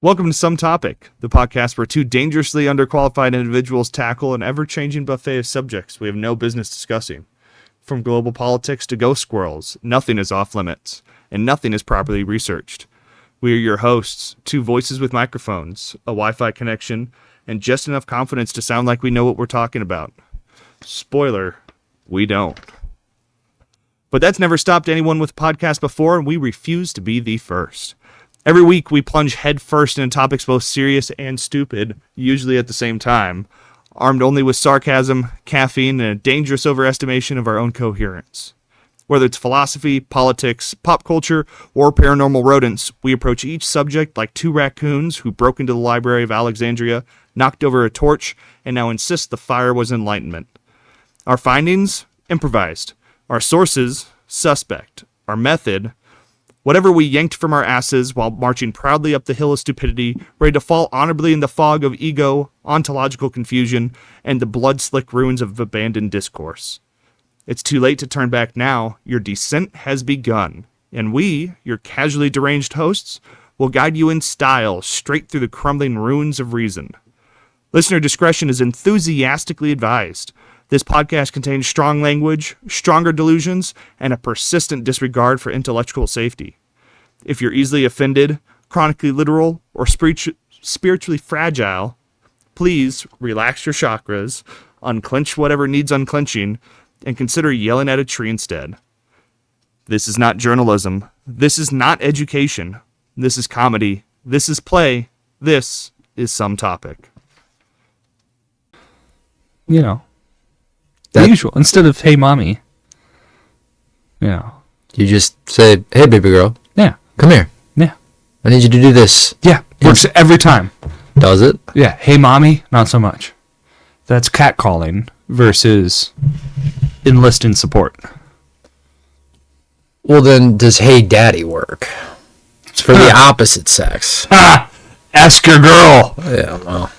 Welcome to Some Topic, the podcast where two dangerously underqualified individuals tackle an ever-changing buffet of subjects we have no business discussing. From global politics to ghost squirrels, nothing is off limits, and nothing is properly researched. We are your hosts, two voices with microphones, a Wi-Fi connection, and just enough confidence to sound like we know what we're talking about. Spoiler, we don't. But that's never stopped anyone with a podcast before, and we refuse to be the first. Every week, we plunge headfirst into topics both serious and stupid, usually at the same time, armed only with sarcasm, caffeine, and a dangerous overestimation of our own coherence. Whether it's philosophy, politics, pop culture, or paranormal rodents, we approach each subject like two raccoons who broke into the Library of Alexandria, knocked over a torch, and now insist the fire was enlightenment. Our findings? Improvised. Our sources? Suspect. Our method? Whatever we yanked from our asses while marching proudly up the hill of stupidity, ready to fall honorably in the fog of ego, ontological confusion, and the blood-slick ruins of abandoned discourse. It's too late to turn back now. Your descent has begun. And we, your casually deranged hosts, will guide you in style straight through the crumbling ruins of reason. Listener discretion is enthusiastically advised. This podcast contains strong language, stronger delusions, and a persistent disregard for intellectual safety. If you're easily offended, chronically literal, or spiritually fragile, please relax your chakras, unclench whatever needs unclenching, and consider yelling at a tree instead. This is not journalism. This is not education. This is comedy. This is play. This is Some Topic. You know. The usual. Instead of, hey, mommy. Yeah. You just say, hey, baby girl. Yeah. Come here. Yeah. I need you to do this. Yeah. Works every time. Does it? Yeah. Hey, mommy. Not so much. That's catcalling versus enlisting support. Well, then, does hey, daddy work? It's for the opposite sex. Ask your girl. Yeah, well.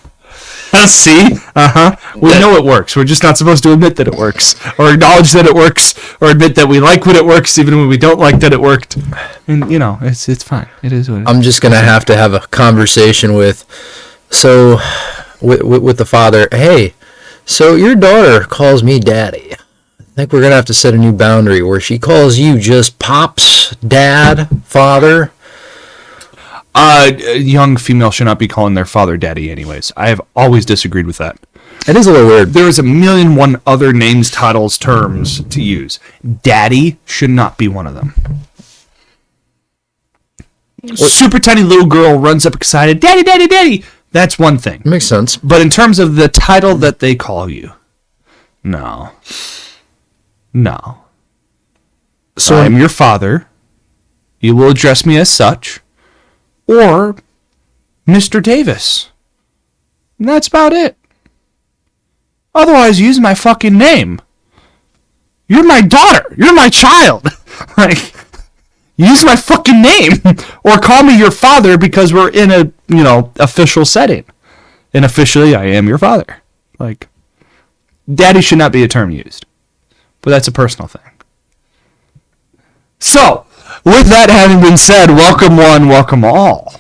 See? We know it works. We're just not supposed to admit that it works, or acknowledge that it works, or admit that we like when it works, even when we don't like that it worked. And you know, it's fine. It is what it is. I'm just gonna have to have a conversation with the father. Hey, so your daughter calls me daddy. I think we're gonna have to set a new boundary where she calls you just pops, dad, father. A young female should not be calling their father daddy anyways. I have always disagreed with that. It is a little weird. There is a million one other names, titles, terms to use. Daddy should not be one of them. Super tiny little girl runs up excited, daddy, daddy, daddy. That's one thing. Makes sense. But in terms of the title that they call you, no. So I'm your father. You will address me as such. Or Mr. Davis. And that's about it. Otherwise, use my fucking name. You're my daughter. You're my child. Like, use my fucking name. Or call me your father because we're in a, official setting. And officially, I am your father. Like, daddy should not be a term used. But that's a personal thing. So, with that having been said, welcome one, welcome all.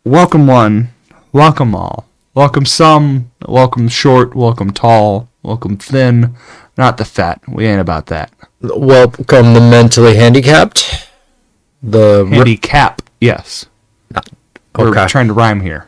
Welcome one, welcome all. Welcome some, welcome short, welcome tall, welcome thin, not the fat. We ain't about that. Welcome the mentally handicapped. Handicap, yes. Okay. We're trying to rhyme here,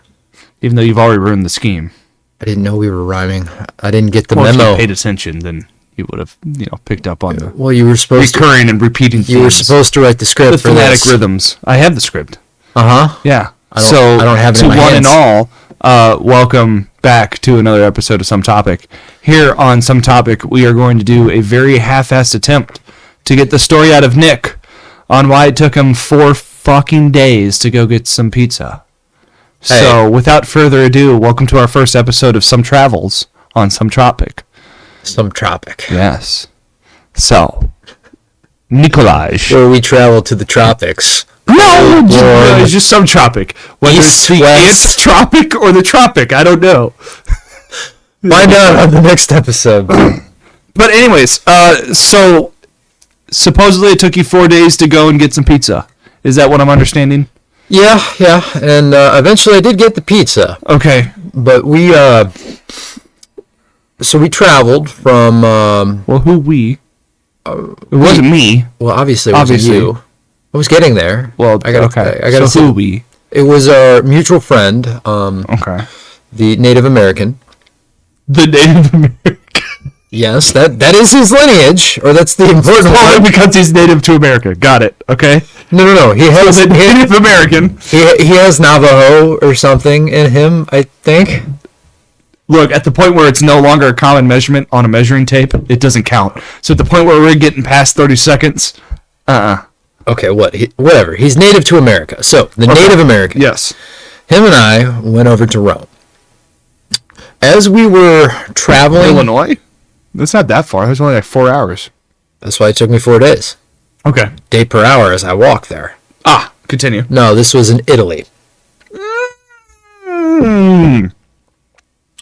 even though you've already ruined the scheme. I didn't know we were rhyming. I didn't get the memo. memo. If you paid attention, then you would have, picked up on the you were supposed recurring and repeating themes. You were supposed to write the script the for thematic this. rhythms. I have the script. I Yeah. don't have it in my one hands. and all, welcome back to another episode of Some Topic. Here on Some Topic, we are going to do a very half-assed attempt to get the story out of Nick on why it took him 4 fucking days to go get some pizza. Hey. So, without further ado, welcome to our first episode of Some Travels on Some Topic. Some tropic. Yes. So, Nikolaj. Where we travel to the tropics. No, it's just some tropic. Whether it's the ant tropic or the tropic, I don't know. Find out on the next episode. But anyways, so supposedly it took you 4 days to go and get some pizza. Is that what I'm understanding? Yeah, and eventually I did get the pizza. Okay. But we traveled from Well, who we? It wasn't me. well, obviously it wasn't you. I was getting there. Well, I gotta so say, who we? it was our mutual friend, Okay. the Native American. The Native American. Yes, that is his lineage, or that's the important Well, one. because he's native to America. Got it. Okay. No. He has The Native American. he has Navajo or something in him, I think. Look, at the point where it's no longer a common measurement on a measuring tape, it doesn't count. So at the point where we're getting past 30 seconds, Okay, whatever. He's native to America. So the Native American. Yes. Him and I went over to Rome. As we were traveling, Illinois? That's not that far. That's only like 4 hours. that's why it took me 4 days. Okay. Day per hour as I walked there. Continue. No, this was in Italy.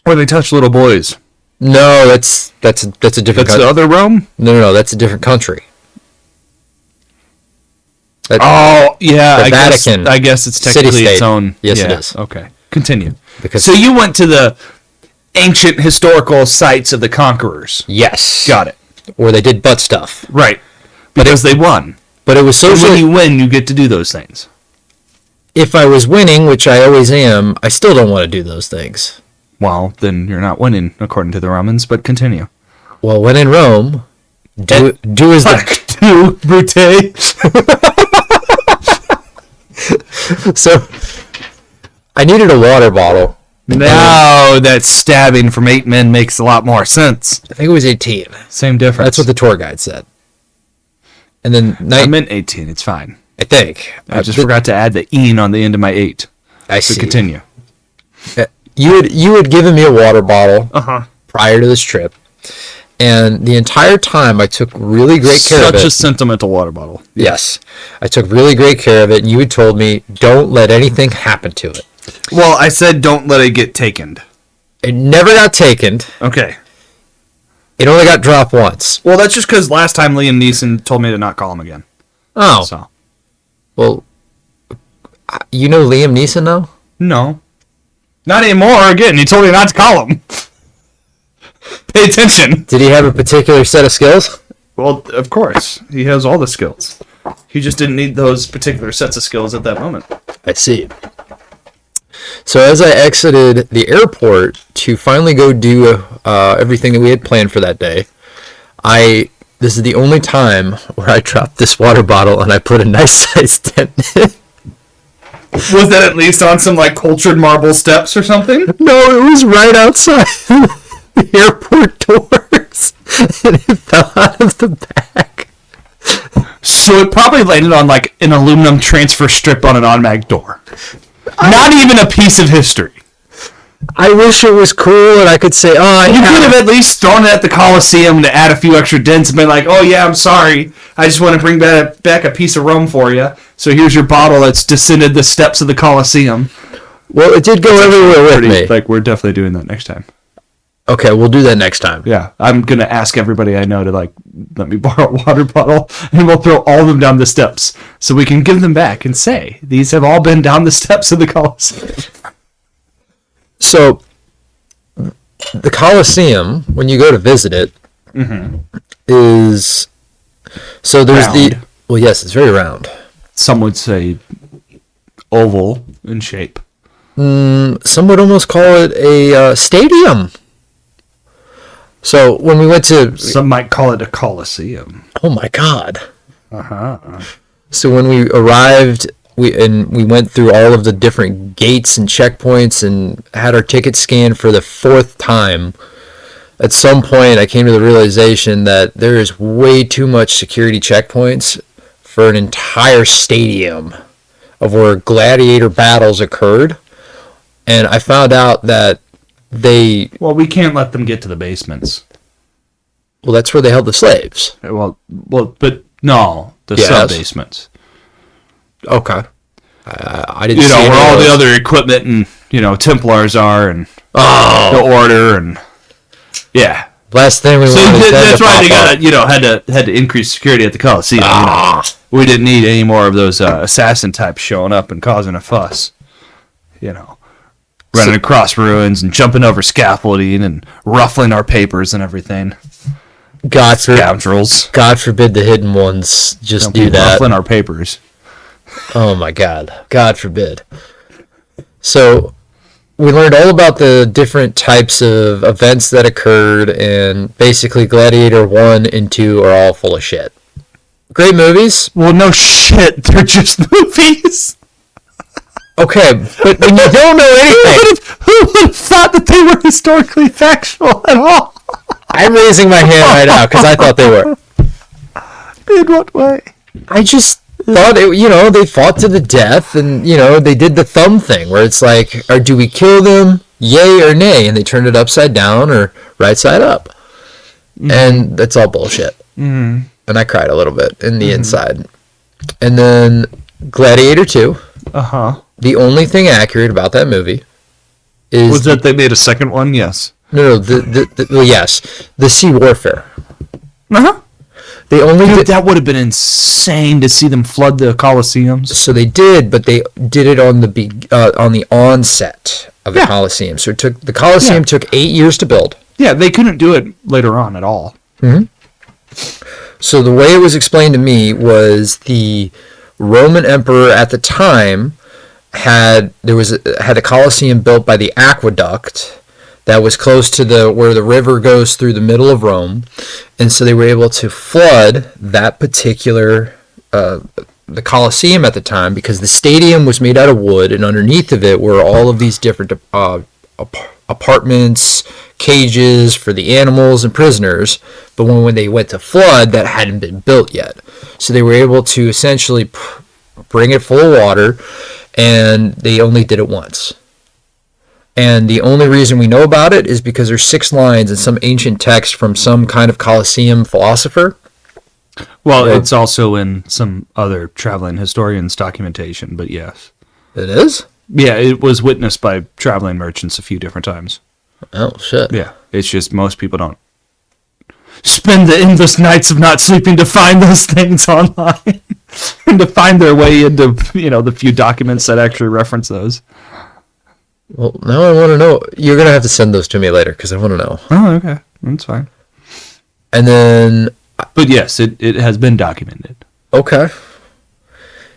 Where they touch little boys. No, that's a different That's the country. other Rome? No, that's a different country. Oh, yeah. The Vatican I guess it's technically city-state. its own. Yes, yeah, it is. Okay. Continue. Because So you went to the ancient historical sites of the conquerors. yes, Got it. where they did butt stuff. Right. Because they won. But it was So when socially. you win, you get to do those things. If I was winning, which I always am, I still don't want to do those things. Well, then you're not winning, according to the Romans, but continue. Well, when in Rome, do as the Do, Brute. so. I needed a water bottle. Now that stabbing from 8 men makes a lot more sense. I think it was 18. Same difference. That's what the tour guide said. And then I meant 18. It's fine. I think I just forgot to add the "een" on the end of my 8. I So see. continue. You had given me a water bottle Uh-huh. prior to this trip, and the entire time I took really great care of it. Such a sentimental water bottle. Yes, I took really great care of it, and you had told me don't let anything happen to it. Well, I said don't let it get taken. It never got taken. Okay. It only got dropped once. Well, that's just because last time Liam Neeson told me to not call him again. Oh, So. well, you know Liam Neeson now? No. Not anymore. Again, he told me not to call him. Pay attention. Did he have a particular set of skills? Well, of course. He has all the skills. He just didn't need those particular sets of skills at that moment. I see. So as I exited the airport to finally go do everything that we had planned for that day, this is the only time where I dropped this water bottle and I put a nice sized dent in it. Was that at least on some, like, cultured marble steps or something? No, it was right outside the airport doors, and it fell out of the bag. So it probably landed on, like, an aluminum transfer strip on an automatic door. Not even a piece of history. I wish it was cool and I could say, oh, You could have at least thrown it at the Coliseum to add a few extra dents and been like, oh yeah, I'm sorry. I just want to bring back a piece of Rome for you. So here's your bottle that's descended the steps of the Coliseum. Well, it did go everywhere with me. Like, we're definitely doing that next time. Okay, we'll do that next time. Yeah, I'm going to ask everybody I know to, like, let me borrow a water bottle, and we'll throw all of them down the steps so we can give them back and say, these have all been down the steps of the Coliseum. So, the Coliseum, when you go to visit it, is... So there's Round. Well, yes, it's very round. Some would say oval in shape. Some would almost call it a stadium. So, when we went to... Some might call it a Coliseum. Oh my God. Uh-huh. So when we arrived, we went through all of the different gates and checkpoints and had our ticket scanned for the 4th time. At some point, I came to the realization that there is way too much security checkpoints for an entire stadium of where gladiator battles occurred. And I found out that Well, we can't let them get to the basements. well, that's where they held the slaves. Well, but no, the Yes. sub-basements. Okay. I didn't You see know, any where of all the those. other equipment and, Templars are and Oh, the Order and... Yeah. last thing we So wanted is them that's to why they pop got up. had to increase security at the Coliseum. We didn't need any more of those assassin types showing up and causing a fuss. Running across ruins and jumping over scaffolding and ruffling our papers and everything. Scoundrels. God forbid the hidden ones just Don't do be that. ruffling our papers. Oh my God. God forbid. So we learned all about the different types of events that occurred, and basically Gladiator 1 and 2 are all full of shit. Great movies. Well, no shit. They're just movies. Okay, but when you don't know anything... Who would have thought that they were historically factual at all? I'm raising my hand right now because I thought they were. In what way? I just thought, they fought to the death, and, they did the thumb thing where it's like, do we kill them, yay or nay? And they turned it upside down or right side up. Mm-hmm. And that's all bullshit. Mm-hmm. And I cried a little bit in the inside. And then Gladiator 2. Uh-huh. The only thing accurate about that movie is... Was that they made a second one? Yes. No, yes. The sea warfare. Uh-huh. They only that would have been insane to see them flood the Colosseums. So they did, but they did it on the onset of the Colosseum. So the Colosseum took 8 years to build. Yeah, they couldn't do it later on at all. Mm-hmm. So the way it was explained to me was the Roman emperor at the time had a Colosseum built by the aqueduct that was close to where the river goes through the middle of Rome, and so they were able to flood that particular the Colosseum at the time because the stadium was made out of wood, and underneath of it were all of these different apartments, cages for the animals and prisoners. But when they went to flood, that hadn't been built yet, so they were able to essentially bring it full of water, and they only did it once. And the only reason we know about it is because there's 6 lines in some ancient text from some kind of Colosseum philosopher. Well, it's also in some other traveling historian's documentation, but yes. It is? Yeah, it was witnessed by traveling merchants a few different times. Oh, shit. Yeah, it's just most people don't spend the endless nights of not sleeping to find those things online and to find their way into, the few documents that actually reference those. Well, now I want to know. You're going to have to send those to me later because I want to know. Oh, okay. That's fine. And then... But yes, it has been documented. Okay.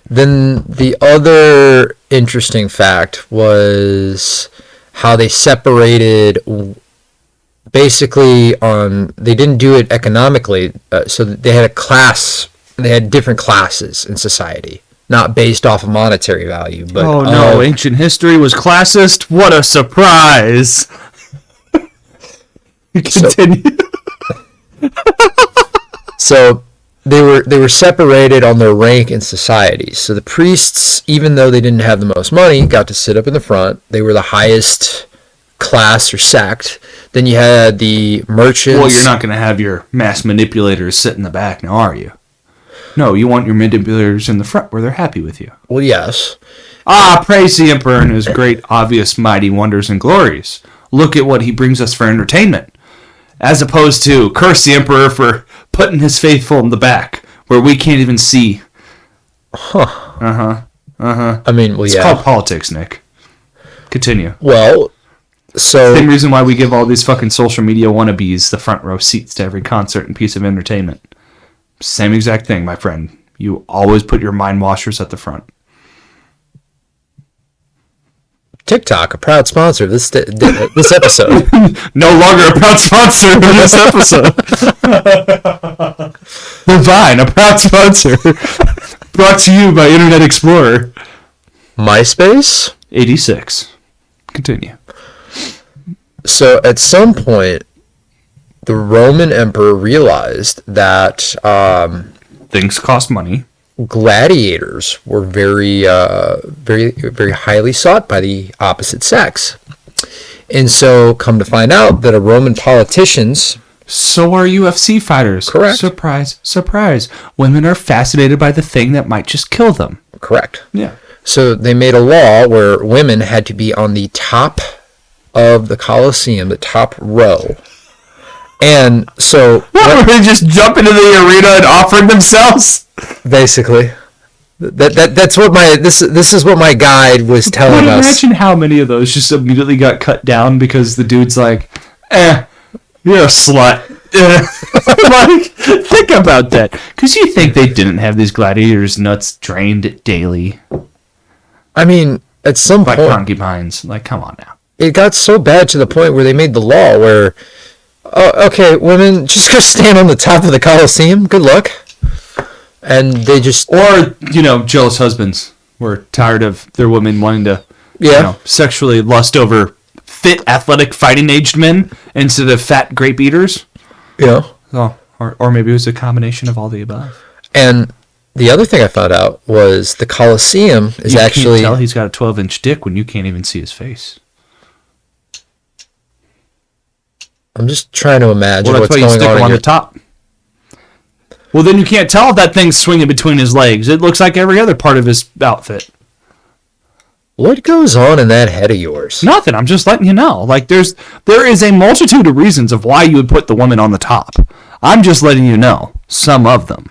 Then the other interesting fact was how they separated... Basically, they didn't do it economically, so they had a class. They had different classes in society, not based off of monetary value. But oh no, ancient history was classist. What a surprise! Continue. So they were separated on their rank in society. So the priests, even though they didn't have the most money, got to sit up in the front. They were the highest class or sect. Then you had the merchants. Well, you're not going to have your mass manipulators sit in the back now, are you? No, you want your manipulators in the front where they're happy with you. Well, yes. Praise the emperor and his great, obvious, mighty wonders and glories. Look at what he brings us for entertainment. As opposed to curse the emperor for putting his faithful in the back where we can't even see. I mean, it's called politics, Nick. Continue. Well... So, same reason why we give all these fucking social media wannabes the front row seats to every concert and piece of entertainment. Same exact thing, my friend. You always put your mind washers at the front. TikTok, a proud sponsor of this episode. No longer a proud sponsor of this episode. The Vine, a proud sponsor. Brought to you by Internet Explorer. MySpace? 86. Continue. So at some point, the Roman emperor realized that things cost money. Gladiators were very, very highly sought by the opposite sex, and so come to find out that Roman politicians. So are UFC fighters. Correct. Surprise, surprise. Women are fascinated by the thing that might just kill them. Correct. Yeah. So they made a law where women had to be on the top of the Colosseum, the top row, And so What, were they just jump into the arena and offering themselves? basically, that's what this is what my guide was telling us. Imagine how many of those just immediately got cut down because the dude's like, you're a slut. Like, think about that. Because you think they didn't have these gladiators' nuts drained daily I mean, at some by point, concubines. Like, come on now. it got so bad to the point where they made the law where, oh, okay, women just go stand on the top of the Colosseum. Good luck. And they just, Or, jealous husbands were tired of their women wanting to, sexually lust over fit, athletic, fighting-aged men instead of fat grape eaters. Oh, or maybe it was a combination of all the above. And the other thing I found out was the Colosseum is You actually. can't tell he's got a 12-inch dick when you can't even see his face. I'm just trying to imagine Well, that's what's why you going stick on him in on your the top. Well, then you can't tell if that thing's swinging between his legs. It looks like every other part of his outfit. What goes on in that head of yours? Nothing. I'm just letting you know. Like, there is a multitude of reasons of why you would put the woman on the top. I'm just letting you know some of them.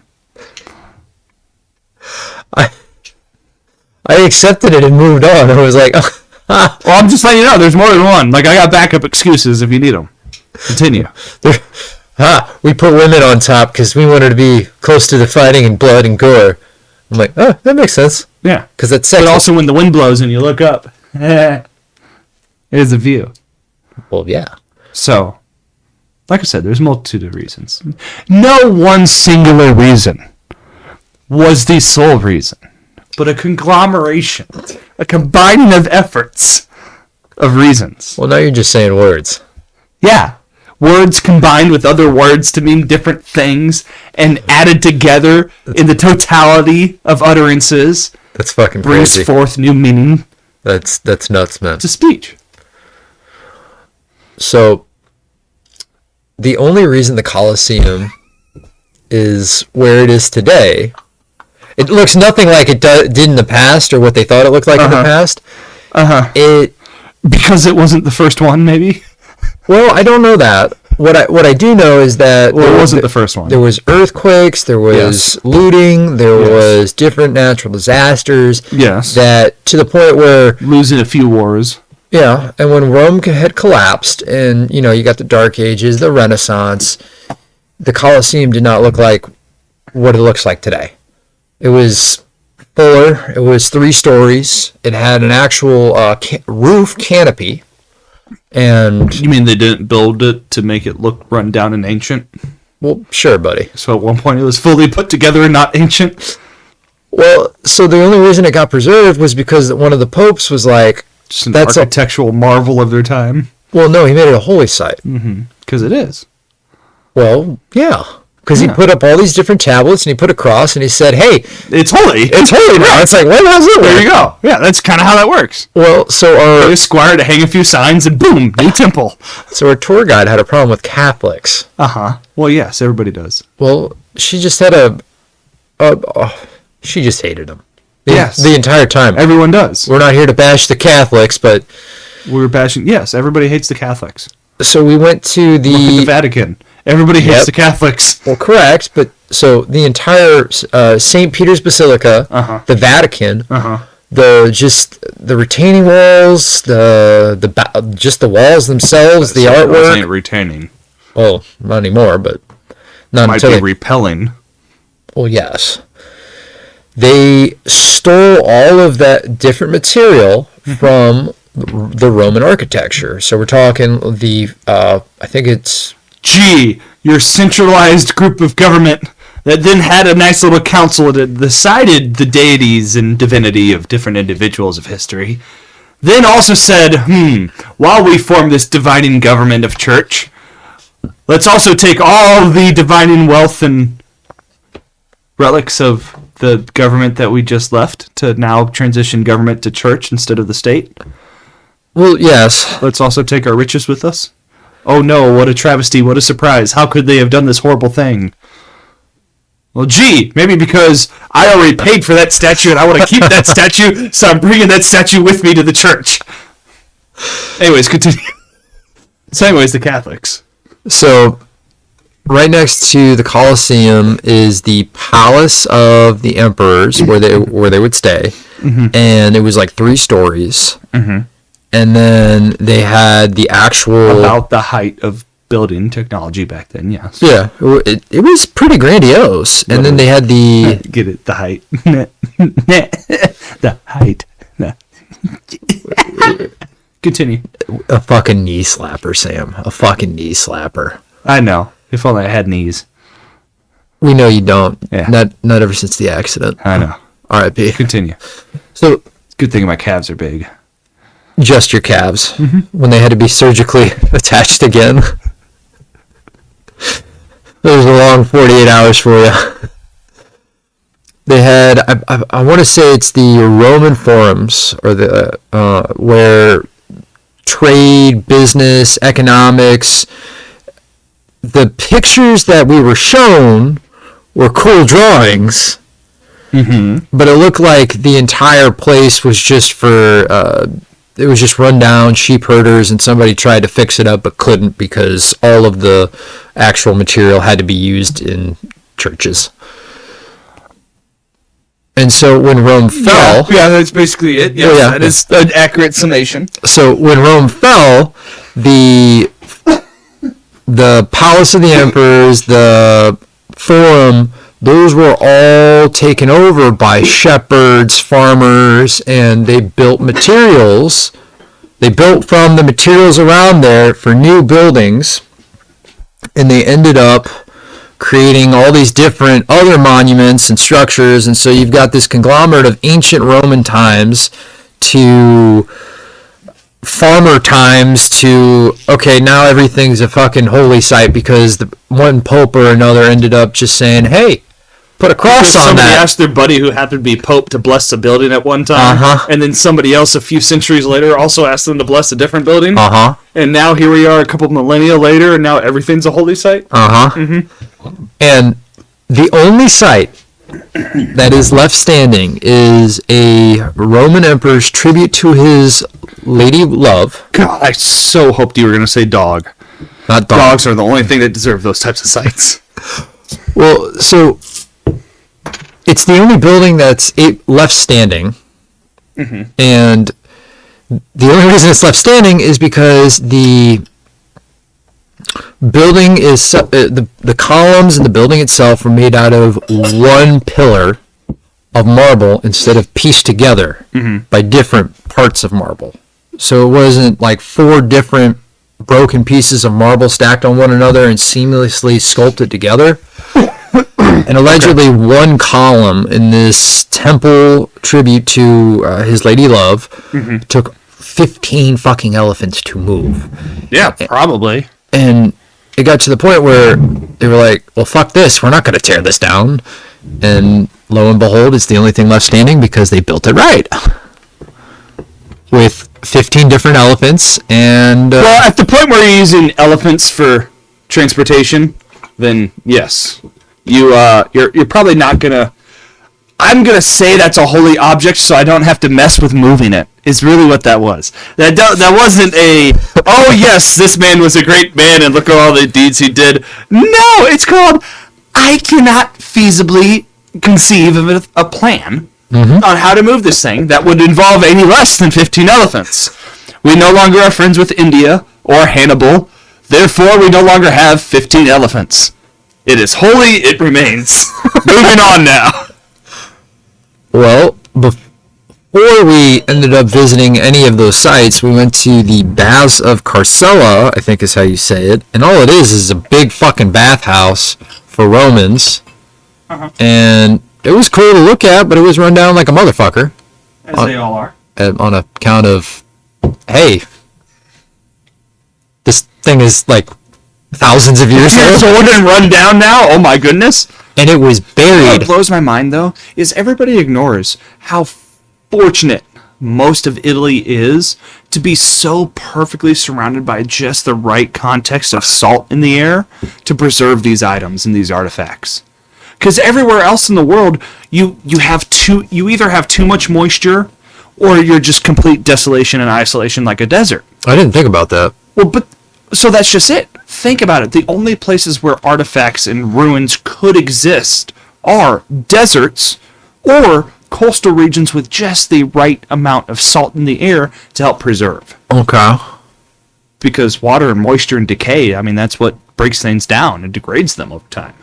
I accepted it and moved on. I was like, Well, I'm just letting you know there's more than one. Like, I got backup excuses if you need them. Continue. we put women on top because we wanted to be close to the fighting and blood and gore. I'm like, oh, that makes sense. Yeah. Because that's sexy. But also when the wind blows and you look up, there's a view. Well, yeah. So, like I said, there's a multitude of reasons. No one singular reason was the sole reason, but a conglomeration, a combining of efforts of reasons. Well, now you're just saying words. Yeah. Words combined with other words to mean different things and added together in the totality of utterances That's fucking brings crazy. forth new meaning. That's nuts, man. It's a speech. So, the only reason the Colosseum is where it is today, it looks nothing like it did in the past or what they thought it looked like in the past. Because it wasn't the first one, maybe? Well, I don't know that. What I do know is that Well, it wasn't the first one. There was earthquakes, there was looting, there was different natural disasters. Yes. That to the point where Losing a few wars. yeah, and when Rome had collapsed, and you got the Dark Ages, the Renaissance, the Colosseum did not look like what it looks like today. It was fuller. It was 3 stories. It had an actual roof canopy. And You mean they didn't build it to make it look run down and ancient? well, sure, buddy. So at one point it was fully put together and not ancient? Well, so the only reason it got preserved was because one of the popes was like, Just an That's a- architectural marvel of their time. well, no, he made it a holy site. Because it is. Well, yeah. Because he Yeah. put up all these different tablets and he put a cross and he said, hey, It's holy. it's holy now. It's like, what? How's it There work? you go. Yeah, that's kind of how that works. Well, Get a squire to hang a few signs and boom, new temple. so our tour guide had a problem with Catholics. Uh-huh. Well, yes, everybody does. Well, she just had she just hated them. Yes. The entire time. Everyone does. We're not here to bash the Catholics, but We're bashing. Yes, everybody hates the Catholics. so we went to Look at the the Vatican. Everybody hates Yep. the Catholics. well, correct, but so the entire St. Peter's Basilica, the Vatican, the retaining walls, just the walls themselves, the Those artwork. ain't retaining. Well, not anymore, but not Might until be they, repelling. well, yes. They stole all of that different material from the Roman architecture. So we're talking I think it's Gee, your centralized group of government that then had a nice little council that decided the deities and divinity of different individuals of history, then also said, while we form this dividing government of church, let's also take all the dividing wealth and relics of the government that we just left to now transition government to church instead of the state. well, yes. Let's also take our riches with us. Oh no, what a travesty, what a surprise. How could they have done this horrible thing? Well, gee, maybe because I already paid for that statue and I want to keep that statue, so I'm bringing that statue with me to the church. Anyways, continue. So anyways, the Catholics. So right next to the Colosseum is the Palace of the Emperors, where they would stay, and it was like 3 stories. And then they had the actual... About the height of building technology back then, yes. Yeah, it was pretty grandiose. And then they had the... Get it, the height. The height. Continue. A fucking knee slapper, Sam. A fucking knee slapper. I know. If only I had knees. We know you don't. Yeah. Not ever since the accident. I know. R.I.P. Continue. So... It's a good thing my calves are big. Just your calves. When they had to be surgically attached again. It was a long 48 hours for you. They had, I want to say it's the Roman forums, or the where trade, business, economics, the pictures that we were shown were cool drawings, but it looked like the entire place was just for, it was just run down sheep herders, and somebody tried to fix it up but couldn't because all of the actual material had to be used in churches. And so when Rome fell... Yeah, that's basically it. Yes, that is an accurate summation. So when Rome fell, the Palace of the Emperors, the Forum, those were all taken over by shepherds, farmers, and they built materials. They built from the materials around there for new buildings, and they ended up creating all these different other monuments and structures, and so you've got this conglomerate of ancient Roman times to farmer times to, okay, now everything's a fucking holy site because the one pope or another ended up just saying, hey, put a cross on somebody that. asked their buddy who happened to be pope to bless the building at one time, and then somebody else a few centuries later also asked them to bless a different building. And now here we are a couple millennia later, and now everything's a holy site. And the only site that is left standing is a Roman emperor's tribute to his lady love. God, I so hoped you were going to say dog. Not dog. Dogs are the only thing that deserve those types of sites. Well, so it's the only building that's left standing, and the only reason it's left standing is because the building is the columns and the building itself were made out of one pillar of marble instead of pieced together by different parts of marble. So it wasn't like 4 different broken pieces of marble stacked on one another and seamlessly sculpted together. And allegedly one column in this temple tribute to his lady love took 15 fucking elephants to move. Yeah, probably. And it got to the point where they were like, well, fuck this, we're not going to tear this down. And lo and behold, it's the only thing left standing because they built it right. With 15 different elephants and... well, at the point where you're using elephants for transportation, then yes. You're probably not going to... I'm going to say that's a holy object so I don't have to mess with moving it, is really what that was. That wasn't a, oh yes, this man was a great man and look at all the deeds he did. No, it's called, I cannot feasibly conceive of a plan on how to move this thing that would involve any less than 15 elephants. We no longer are friends with India or Hannibal, therefore we no longer have 15 elephants. It is holy, it remains. Moving on now. Well, before we ended up visiting any of those sites, we went to the Baths of Carcella, I think is how you say it. And all it is a big fucking bathhouse for Romans. And it was cool to look at, but it was run down like a motherfucker. As they all are. On account of, hey, this thing is like thousands of years old. Old and run down now? Oh my goodness. And it was buried. What blows my mind, though, is everybody ignores how fortunate most of Italy is to be so perfectly surrounded by just the right context of salt in the air to preserve these items and these artifacts. Because everywhere else in the world, you either have too much moisture or you're just complete desolation and isolation like a desert. I didn't think about that. Well, but so that's just it. think about it. The only places where artifacts and ruins could exist are deserts or coastal regions with just the right amount of salt in the air to help preserve. Okay. Because water and moisture and decay, I mean, that's what breaks things down and degrades them over time.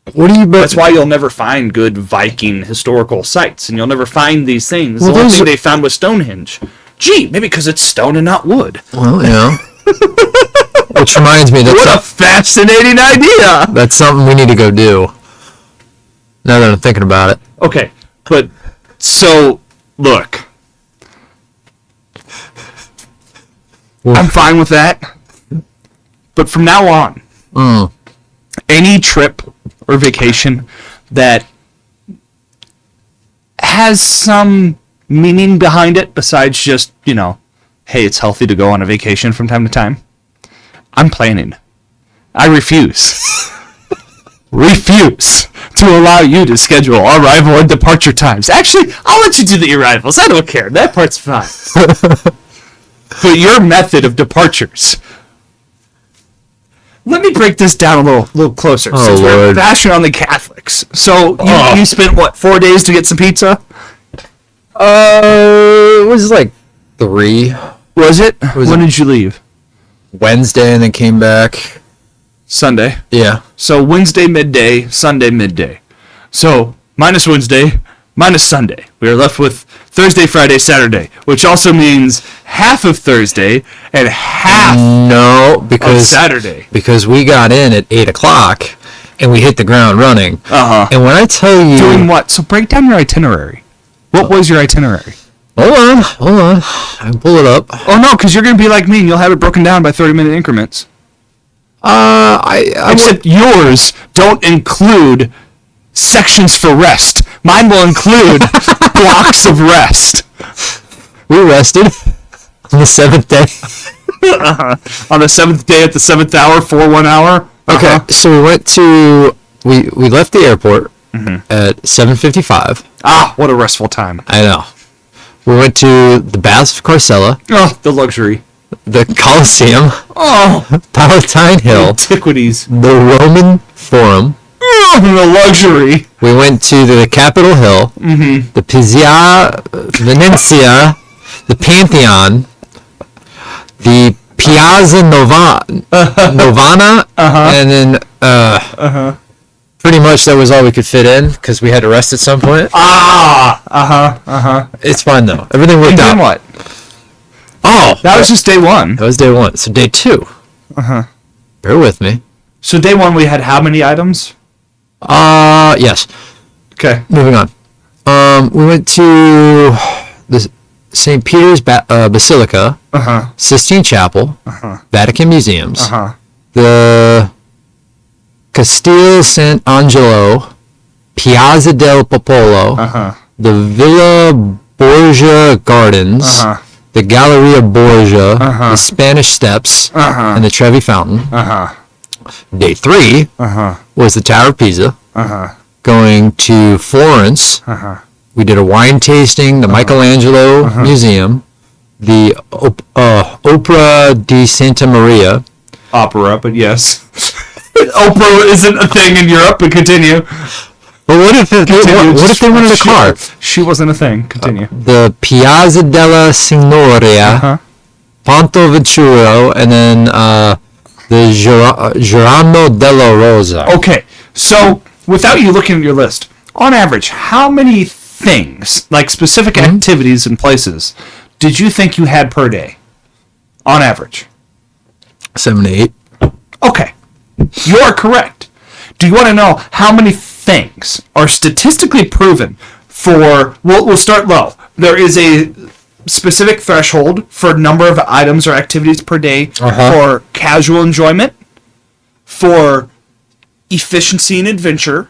That's why you'll never find good Viking historical sites, and you'll never find these things. Well, the only thing they found was Stonehenge. Gee, maybe because it's stone and not wood. Well, yeah. Which reminds me, What a fascinating idea! That's something we need to go do. Now that I'm thinking about it. Okay, but, so, look. I'm fine with that. But from now on, any trip or vacation that has some meaning behind it besides just, hey, it's healthy to go on a vacation from time to time, I'm planning. I refuse to allow you to schedule arrival and departure times. Actually, I'll let you do the arrivals. I don't care. That part's fine. But your method of departures. Let me break this down a little closer. Oh, since we're Lord. bashing on the Catholics. So you spent, 4 days to get some pizza? It was like 3 Was it? When did you leave? Wednesday and then came back. Sunday. Yeah. So Wednesday midday, Sunday midday. So minus Wednesday, minus Sunday. We are left with Thursday, Friday, Saturday, which also means half of Thursday and half No, of because Saturday. because we got in at 8:00 and we hit the ground running. Uh-huh. And when I tell you, Doing what? So break down your itinerary. What was your itinerary? hold on, I can pull it up. Oh, no, because you're going to be like me and you'll have it broken down by 30-minute increments. Except yours don't include sections for rest. Mine will include blocks of rest. We rested on the 7th day. On the 7th day at the 7th hour for 1 hour. Okay, so we went to we left the airport at 7:55. Ah, what a restful time. I know. We went to the Baths of Carcella, Oh, the luxury. the Colosseum, Oh, Palatine Hill, antiquities. the Roman Forum. Oh, the luxury. We went to the Capitol Hill, the Piazza Venezia, the Pantheon, the Piazza Novana, and then pretty much that was all we could fit in because we had to rest at some point. It's fine though. Everything worked And out. then what? Oh, That was just day one. that was day 1. So day 2. Bear with me. So day one we had how many items? Yes. Okay. Moving on. We went to the St. Peter's Basilica, Sistine Chapel, Vatican Museums, the Castel Sant'Angelo, Piazza del Popolo, the Villa Borgia Gardens, the Galleria Borgia, the Spanish Steps, and the Trevi Fountain. Day 3 was the Tower of Pisa. Going to Florence. We did a wine tasting, the Michelangelo Museum, the Opera di Santa Maria. Opera, but yes. Oprah isn't a thing in Europe, but continue. But what if they wanted a car? She wasn't a thing. Continue. The Piazza della Signoria, Ponte Vecchio, and then the Girano della Rosa. Okay, so without you looking at your list, on average, how many things, like specific activities and places, did you think you had per day? On average. 7 to 8. Okay, you are correct. Do you want to know how many things are statistically proven for, we'll start low. There is a specific threshold for number of items or activities per day for casual enjoyment, for efficiency and adventure,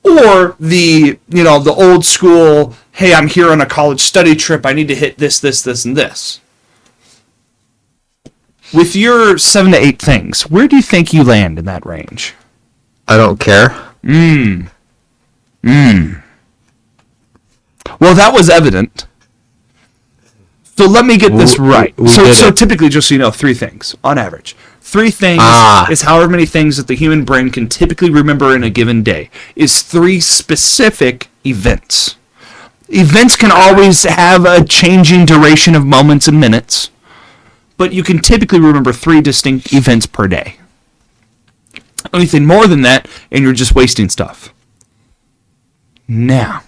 or the old school, hey, I'm here on a college study trip, I need to hit this, and this. With your 7 to 8 things, where do you think you land in that range? I don't care. Well, that was evident So let me get this right. we So did it. typically, just so you know, 3 things on average. 3 things is however many things that the human brain can typically remember in a given day. Is 3 specific events. Events can always have a changing duration of moments and minutes, but you can typically remember 3 distinct events per day. Anything more than that, and you're just wasting stuff. Now,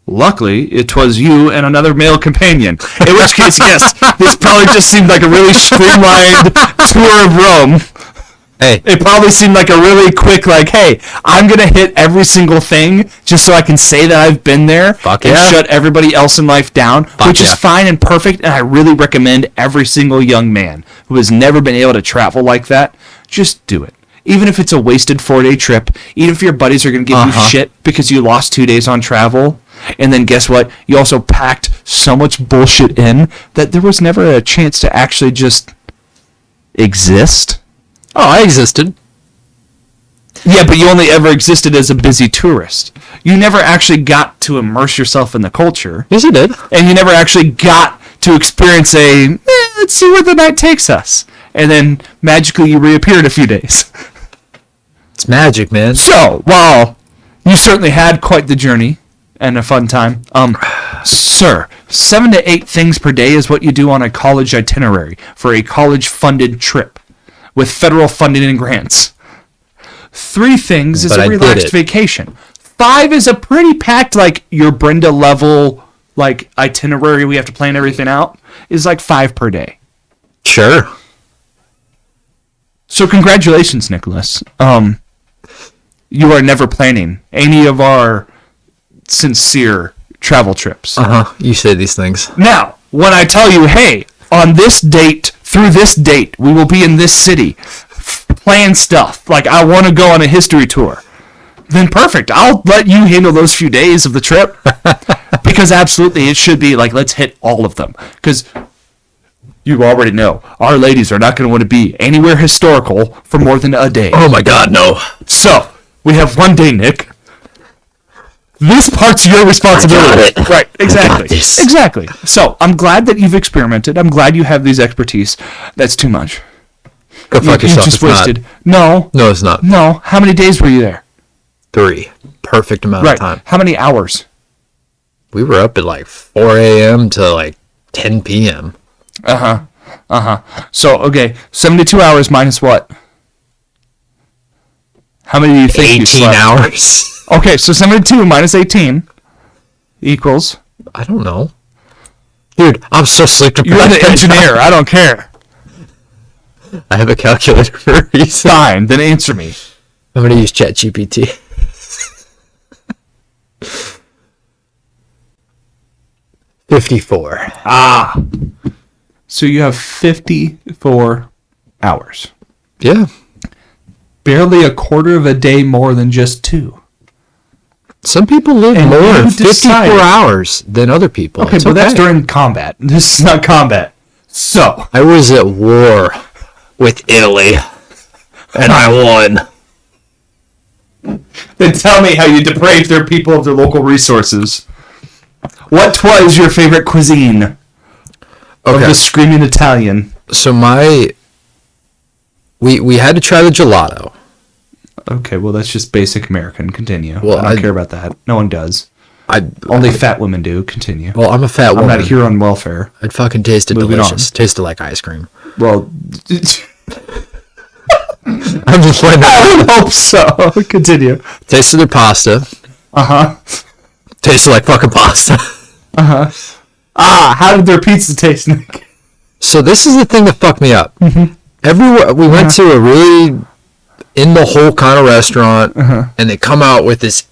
luckily, it was you and another male companion. In which case, yes, this probably just seemed like a really streamlined tour of Rome. Hey, It probably seemed like a really quick, like, hey, I'm going to hit every single thing just so I can say that I've been there Fuck and yeah. shut everybody else in life down, which is yeah. fine and perfect, and I really recommend every single young man who has never been able to travel like that, just do it. Even if it's a wasted 4-day trip, even if your buddies are going to give you shit because you lost 2 days on travel, and then guess what? You also packed so much bullshit in that there was never a chance to actually just exist. oh, I existed. Yeah, but you only ever existed as a busy tourist. You never actually got to immerse yourself in the culture, Yes, I did. and you never actually got to experience let's see where the night takes us. And then magically you reappear in a few days. It's magic, man. So, while you certainly had quite the journey and a fun time, sir, 7 to 8 things per day is what you do on a college itinerary for a college-funded trip with federal funding and grants. 3 things is But a I did relaxed it. vacation. 5 is a pretty packed, like, your Brenda level, like, itinerary, we have to plan everything out, is like 5 per day. Sure. So congratulations, Nicholas. You are never planning any of our sincere travel trips. You say these things. Now, when I tell you, hey, on this date, through this date, we will be in this city, plan stuff, like I want to go on a history tour, then perfect. I'll let you handle those few days of the trip. Because absolutely, it should be like, let's hit all of them. Because you already know, our ladies are not going to want to be anywhere historical for more than a day. Oh my God, no. So, we have 1 day, Nick. This part's your responsibility. I got it. Right, exactly. I got this. Exactly. So, I'm glad that you've experimented. I'm glad you have these expertise. That's too much. Go fuck You yourself. just It's not. wasted. No. No, it's not. No. How many days were you there? 3. Perfect amount Right. of time. How many hours? We were up at like 4 a.m. to like 10 p.m. So, okay, 72 hours minus what? How many do you think you 18 slept? hours. Okay, so 72 minus 18 equals... I don't know. Dude, I'm so sleep You're deprived. the engineer. I don't care. I have a calculator for a reason. Fine, then answer me. I'm going to use ChatGPT. 54. So you have 54 hours. Yeah. Barely a quarter of a day more than just 2. Some people live And more you than 54 decided- hours than other people. Okay, It's but that's during combat. This is not combat. So, I was at war with Italy, and I won. then tell me how you depraved their people of their local resources. What was your favorite cuisine of Okay. the screaming Italian? So we had to try the gelato. Okay, well, that's just basic American. Continue. Well, I don't I- care about that. No one does. Only Fat women do. Continue. Well, I'm a fat I'm woman. not here on welfare. It fucking tasted Moving delicious. Tasted like ice cream. Well, I'm just playing that. I would hope so. Continue. Tasted their pasta. Tasted like fucking pasta. How did their pizza taste, Nick? So this is the thing that fucked me up. Everywhere we went to a really in the hole kind of restaurant, and they come out with this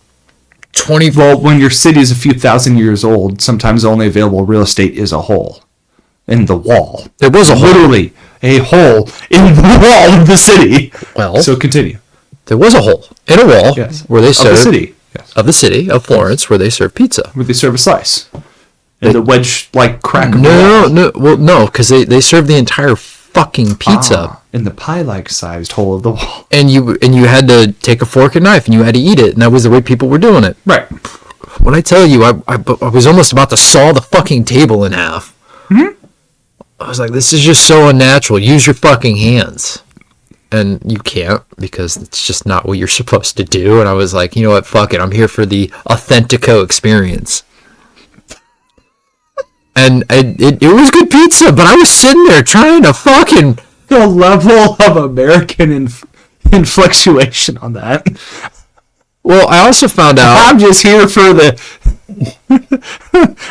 20. Well, when your city is a few thousand years old, sometimes the only available real estate is a hole in the wall. There was a hole. Literally a hole in the wall of the city. Well, So continue. there was a hole in a wall Yes. where they Of the served city. Yes. of the city of Florence where they serve pizza. Where they serve a slice. And the wedge, like, crack of the No, wall. no, well, no, because they serve the entire fucking pizza, In the pie-like sized hole of the wall. and you had to take a fork and knife and you had to eat it, and that was the way people were doing it. Right. When I tell you, I was almost about to saw the fucking table in half. Mm-hmm. I was like, this is just so unnatural. Use your fucking hands. And you can't, because it's just not what you're supposed to do. And I was like, you know what, fuck it. I'm here for the Authentico experience. And it was good pizza, but I was sitting there trying to fucking... The level of American inflectuation on that. Well, I also found out... I'm just here for the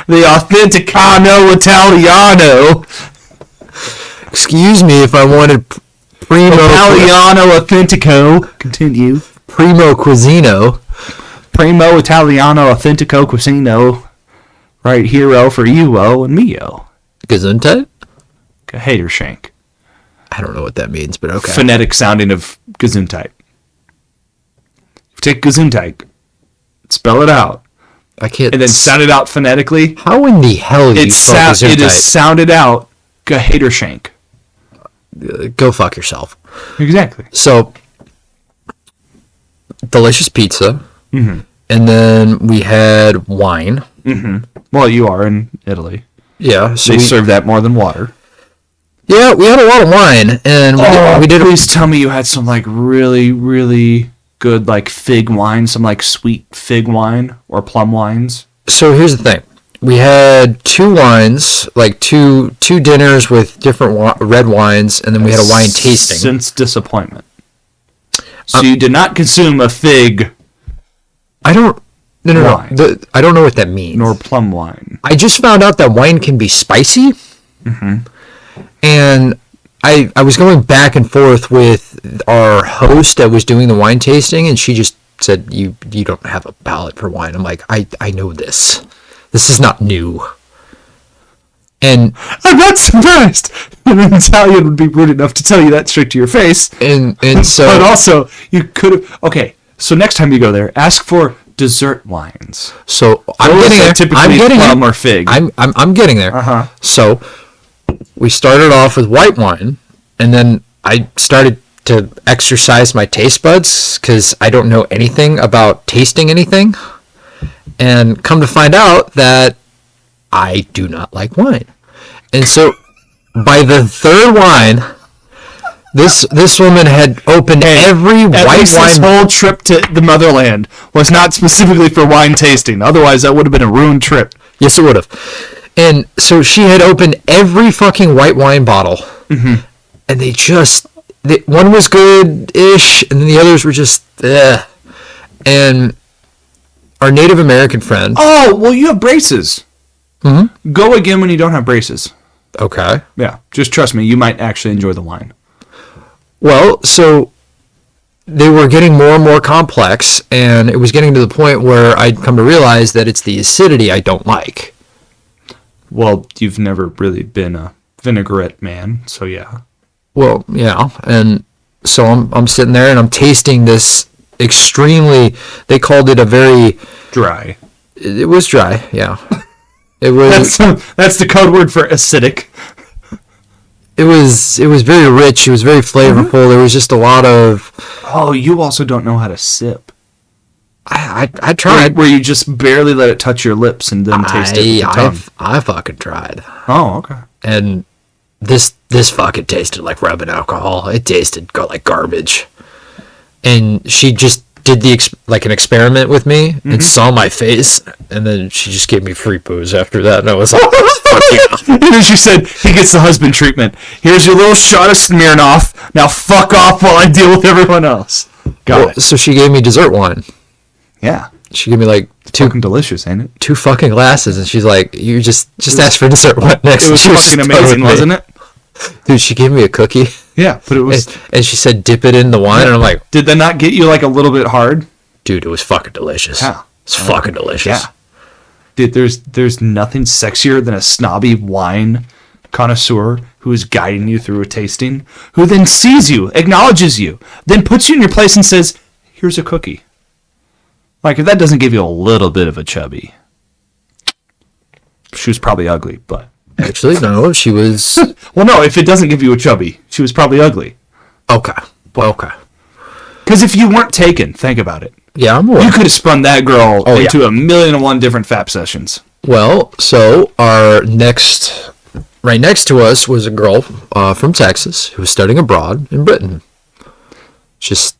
Authenticano Italiano. Excuse me if I wanted Primo... Italiano Authentico. Continue. Primo Cuisino. Primo Italiano Authentico Cuisino. Right hero for you-o and me-o. Gesundheit? Hater shank. I don't know what that means, but okay. Phonetic sounding of Gesundheit. Take Gesundheit, spell it out, I can't. and then sound it out phonetically. How in the hell do you spell Gesundheit? It is sounded out hater shank. Go fuck yourself. Exactly. So, delicious pizza. Mm-hmm. And then we had wine. Mm-hmm. Well, you are in Italy. Yeah. So they serve that more than water. Yeah, we had a lot of wine, and we did. Please tell me you had some like really, really good like fig wine, some like sweet fig wine or plum wines. So here's the thing: we had two wines, like two dinners with different red wines, and then we had a wine tasting. Since disappointment. So you did not consume a fig. I don't. No. I don't know what that means. Nor plum wine. I just found out that wine can be spicy. Mm-hmm. And I was going back and forth with our host that was doing the wine tasting, and she just said, you don't have a palate for wine. I'm like, I know this. This is not new. And I'm not surprised. An Italian would be rude enough to tell you that straight to your face. And so... But also, you could have... Okay, so next time you go there, ask for dessert wines. So I'm getting there. I'm getting plum or fig. I'm getting there. Uh-huh. So we started off with white wine, and then I started to exercise my taste buds because I don't know anything about tasting anything, and come to find out that I do not like wine. And so by the third wine, this woman had opened every white wine. This whole trip to the motherland was not specifically for wine tasting. Otherwise, that would have been a ruined trip. Yes, it would have. And so she had opened every fucking white wine bottle. Mm-hmm. And one was good-ish, and then the others were just, ugh. And our Native American friend... Oh, well, you have braces. Mm-hmm. Go again when you don't have braces. Okay. Yeah, just trust me. You might actually enjoy the wine. Well, so they were getting more and more complex, and it was getting to the point where I'd come to realize that it's the acidity I don't like. Well, you've never really been a vinaigrette man, so yeah. Well, yeah, and so I'm sitting there and I'm tasting this extremely. They called it a very dry. It was dry, yeah. It was. That's the code word for acidic. It was very rich. It was very flavorful. Mm-hmm. There was just a lot of... Oh, you also don't know how to sip. I tried. Where you just barely let it touch your lips and then taste it with your tongue. I fucking tried. Oh, okay. And this fucking tasted like rubbing alcohol. It tasted like garbage. And she just did an experiment with me and saw my face, and then she just gave me free booze after that, and I was like, fuck yeah. And then she said, he gets the husband treatment. Here's your little shot of Smirnoff. Now fuck off while I deal with everyone else. Got it. So she gave me dessert wine. Yeah. She gave me like two fucking delicious, ain't it? 2 fucking glasses, and she's like, you just ask for dessert wine next. It was fucking amazing, wasn't it? Dude, she gave me a cookie. Yeah, but it was... And she said, dip it in the wine, and I'm like... Did that not get you, like, a little bit hard? Dude, it was fucking delicious. Yeah. It's fucking delicious. Yeah. Dude, there's nothing sexier than a snobby wine connoisseur who is guiding you through a tasting, who then sees you, acknowledges you, then puts you in your place and says, here's a cookie. Like, if that doesn't give you a little bit of a chubby... She was probably ugly, but... Actually, no, she was... Well, no, if it doesn't give you a chubby, she was probably ugly. Okay. Well, okay. Because if you weren't taken, think about it. Yeah, I'm aware. You could have spun that girl Oh, into 1,000,001 different FAP sessions. Well, so right next to us was a girl from Texas who was studying abroad in Britain. Just,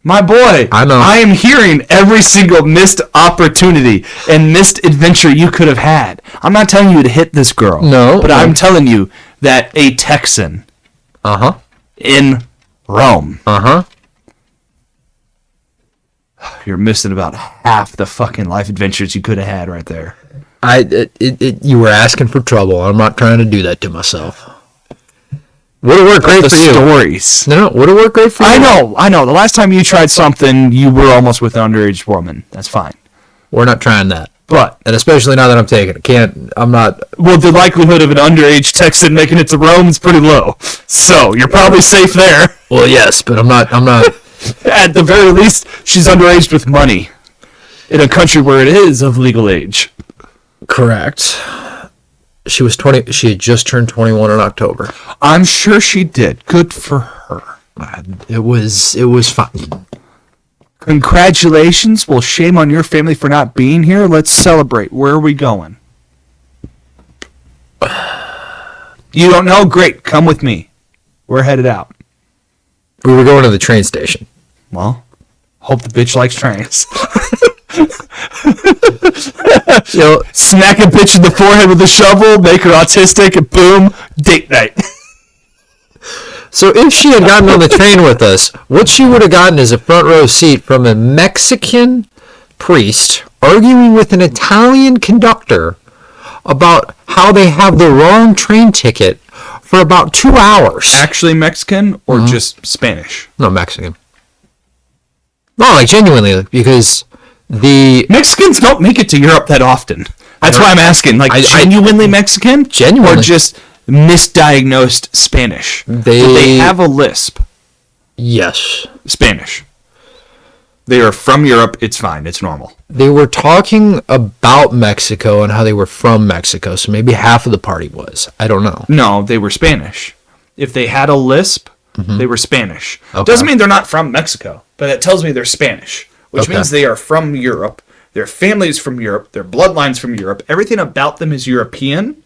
My boy, I know. I am hearing every single missed opportunity and missed adventure you could have had. I'm not telling you to hit this girl. No, But no. I'm telling you that a Texan in Rome, you're missing about half the fucking life adventures you could have had right there. You were asking for trouble. I'm not trying to do that to myself. Would have worked great The for you. stories. No, would have worked great for you. I know. The last time you tried something, you were almost with an underage woman. That's fine. We're not trying that. But, And especially now that I'm taking it. I'm not. well, the likelihood of an underage Texan making it to Rome is pretty low. So, you're probably safe there. Well, yes, but I'm not. At the very least, she's underage with money. In a country where it is of legal age. Correct. She was 20. She had just turned 21 in October. I'm sure she did. Good for her. It was fine. Congratulations. Well, shame on your family for not being here. Let's celebrate. Where are we going? You don't know? Great. Come with me. We're headed out. We were going to the train station. Well, hope the bitch likes trains. You know, Smack a bitch in the forehead with a shovel, make her autistic, and boom, date night. so if she had gotten on the train with us, what she would have gotten is a front row seat from a Mexican priest arguing with an Italian conductor about how they have the wrong train ticket for about 2 hours. Actually Mexican or just Spanish? No, Mexican. No, like genuinely, because the Mexicans don't make it to Europe that often. That's why I'm asking. Like, genuinely Mexican? Genuinely. Or just misdiagnosed Spanish? They- Do they have a lisp? yes, Spanish. They are from Europe. It's fine. It's normal. they were talking about Mexico and how they were from Mexico, so maybe half of the party was. I don't know. No, they were Spanish. If they had a lisp, they were Spanish. Okay. Doesn't mean they're not from Mexico, but it tells me they're Spanish, which Okay. means they are from Europe. Their family's from Europe. Their bloodline's from Europe. Everything about them is European,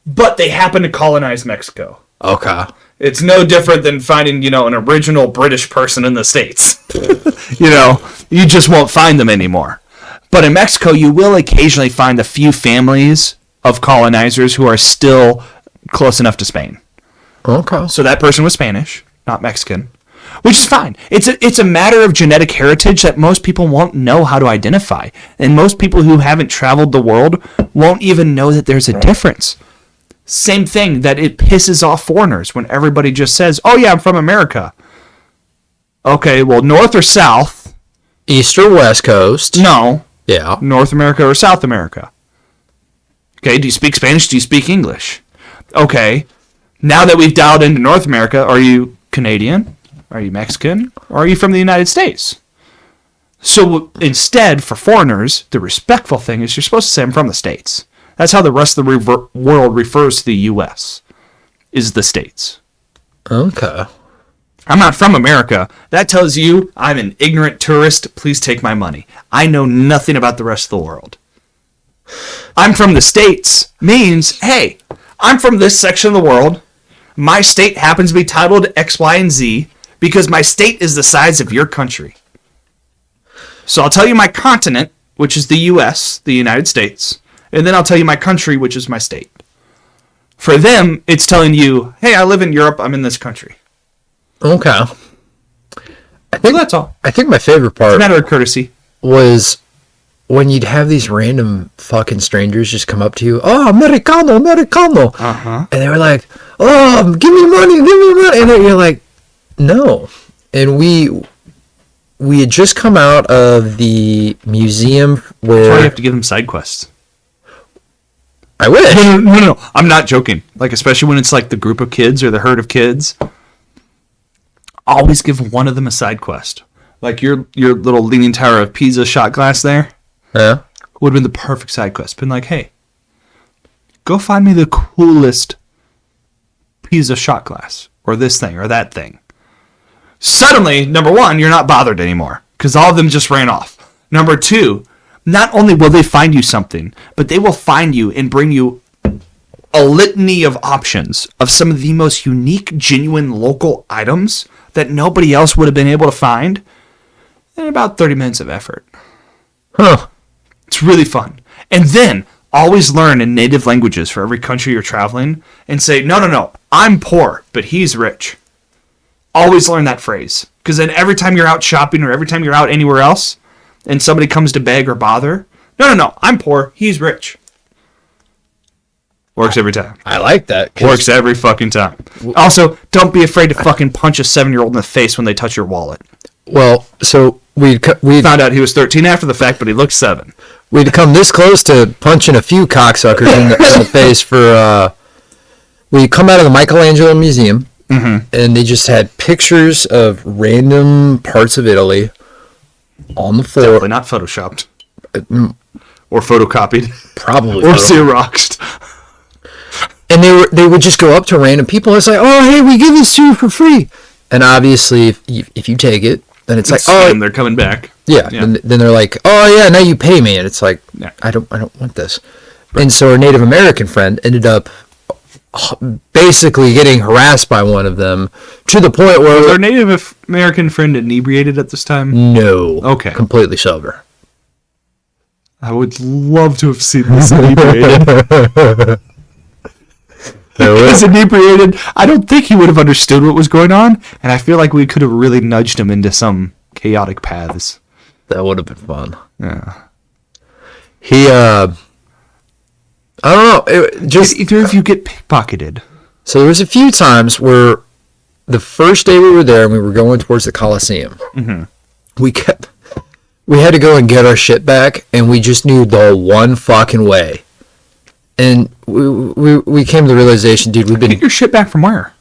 but they happen to colonize Mexico. Okay. It's no different than finding, an original British person in the States. You just won't find them anymore. But in Mexico, you will occasionally find a few families of colonizers who are still close enough to Spain. Okay. So that person was Spanish, not Mexican, which is fine. It's a matter of genetic heritage that most people won't know how to identify. And most people who haven't traveled the world won't even know that there's a difference. Same thing that it pisses off foreigners when everybody just says, oh yeah, I'm from America. Okay, well, North or South? East or West Coast? No. Yeah. North America or South America? Okay, do you speak Spanish? Do you speak English? Okay, now that we've dialed into North America, are you Canadian? Are you Mexican? Or are you from the United States? So instead, for foreigners, the respectful thing is you're supposed to say I'm from the States. That's how the rest of the world refers to the U.S., is the States. Okay. I'm not from America. That tells you I'm an ignorant tourist. Please take my money. I know nothing about the rest of the world. I'm from the States means, hey, I'm from this section of the world. My state happens to be titled X, Y, and Z because my state is the size of your country. So I'll tell you my continent, which is the U.S., the United States, and then I'll tell you my country, which is my state. For them, it's telling you, hey, I live in Europe, I'm in this country. Okay. That's all. I think my favorite It's part a matter of courtesy. was when you'd have these random fucking strangers just come up to you, oh, Americano, Americano. Uh-huh. And they were like, oh, give me money. And then you're like, no. And we had just come out of the museum That's why where you have to give them side quests. I wish. No. I'm not joking. Like, especially when it's like the group of kids or the herd of kids. Always give one of them a side quest. Like your little Leaning Tower of Pisa shot glass there Yeah. would have been the perfect side quest. Been like, hey, go find me the coolest Pisa shot glass or this thing or that thing. Suddenly, number one, you're not bothered anymore because all of them just ran off. Number two, not only will they find you something, but they will find you and bring you a litany of options of some of the most unique, genuine local items that nobody else would have been able to find in about 30 minutes of effort. Huh. It's really fun. And then always learn in native languages for every country you're traveling and say, no, I'm poor, but he's rich. Always learn that phrase. Because then every time you're out shopping or every time you're out anywhere else and somebody comes to beg or bother, no, I'm poor, he's rich. Works every time. I like that. Works every fucking time. Also, don't be afraid to fucking punch a 7-year-old in the face when they touch your wallet. Well, so we Found out he was 13 after the fact, but he looked 7. we'd come this close to punching a few cocksuckers in the face for. We come out of the Michelangelo Museum, and they just had pictures of random parts of Italy on the floor. Definitely not photoshopped. Or photocopied. Probably. Or Xeroxed. And they would just go up to random people. It's like, oh, hey, we give this to you for free. And obviously, if you take it, then it's like, oh, and they're coming back. yeah. Then they're like, oh yeah, now you pay me, and it's like, Yeah. I don't want this. Right. And so our Native American friend ended up basically getting harassed by one of them to the point where Was our Native American friend inebriated at this time? no, Okay. completely sober. I would love to have seen this inebriated. Because inebriated, I don't think he would have understood what was going on, and I feel like we could have really nudged him into some chaotic paths. That would have been fun. Yeah. He, I don't know. Just Either of you get pickpocketed. so there was a few times where the first day we were there and we were going towards the Coliseum, we had to go and get our shit back, and we just knew the one fucking way. And we came to the realization, dude, we've Get been... your shit back from where?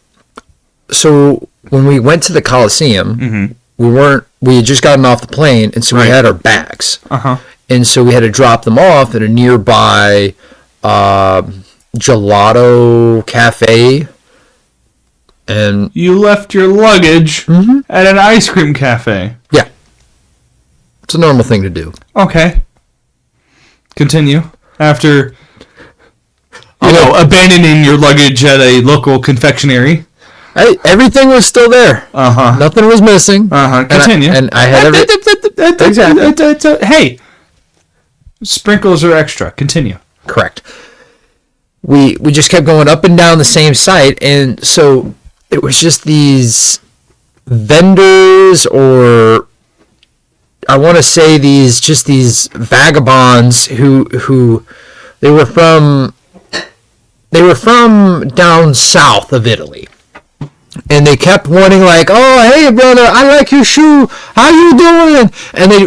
So when we went to the Coliseum, we had just gotten off the plane, and so we Right. had our bags. Uh-huh. And so we had to drop them off at a nearby gelato cafe. And You left your luggage at an ice cream cafe. yeah, it's a normal thing to do. Okay. Continue. After, abandoning your luggage at a local confectionery. Everything was still there. Uh-huh. Nothing was missing. Uh-huh. Continue. And I had Exactly. Hey. Sprinkles are extra. Continue. correct. We just kept going up and down the same site, and so it was just these vendors, or I want to say these vagabonds who they were from down south of Italy. And they kept wanting, like, oh, hey, brother, I like your shoe. How you doing? And they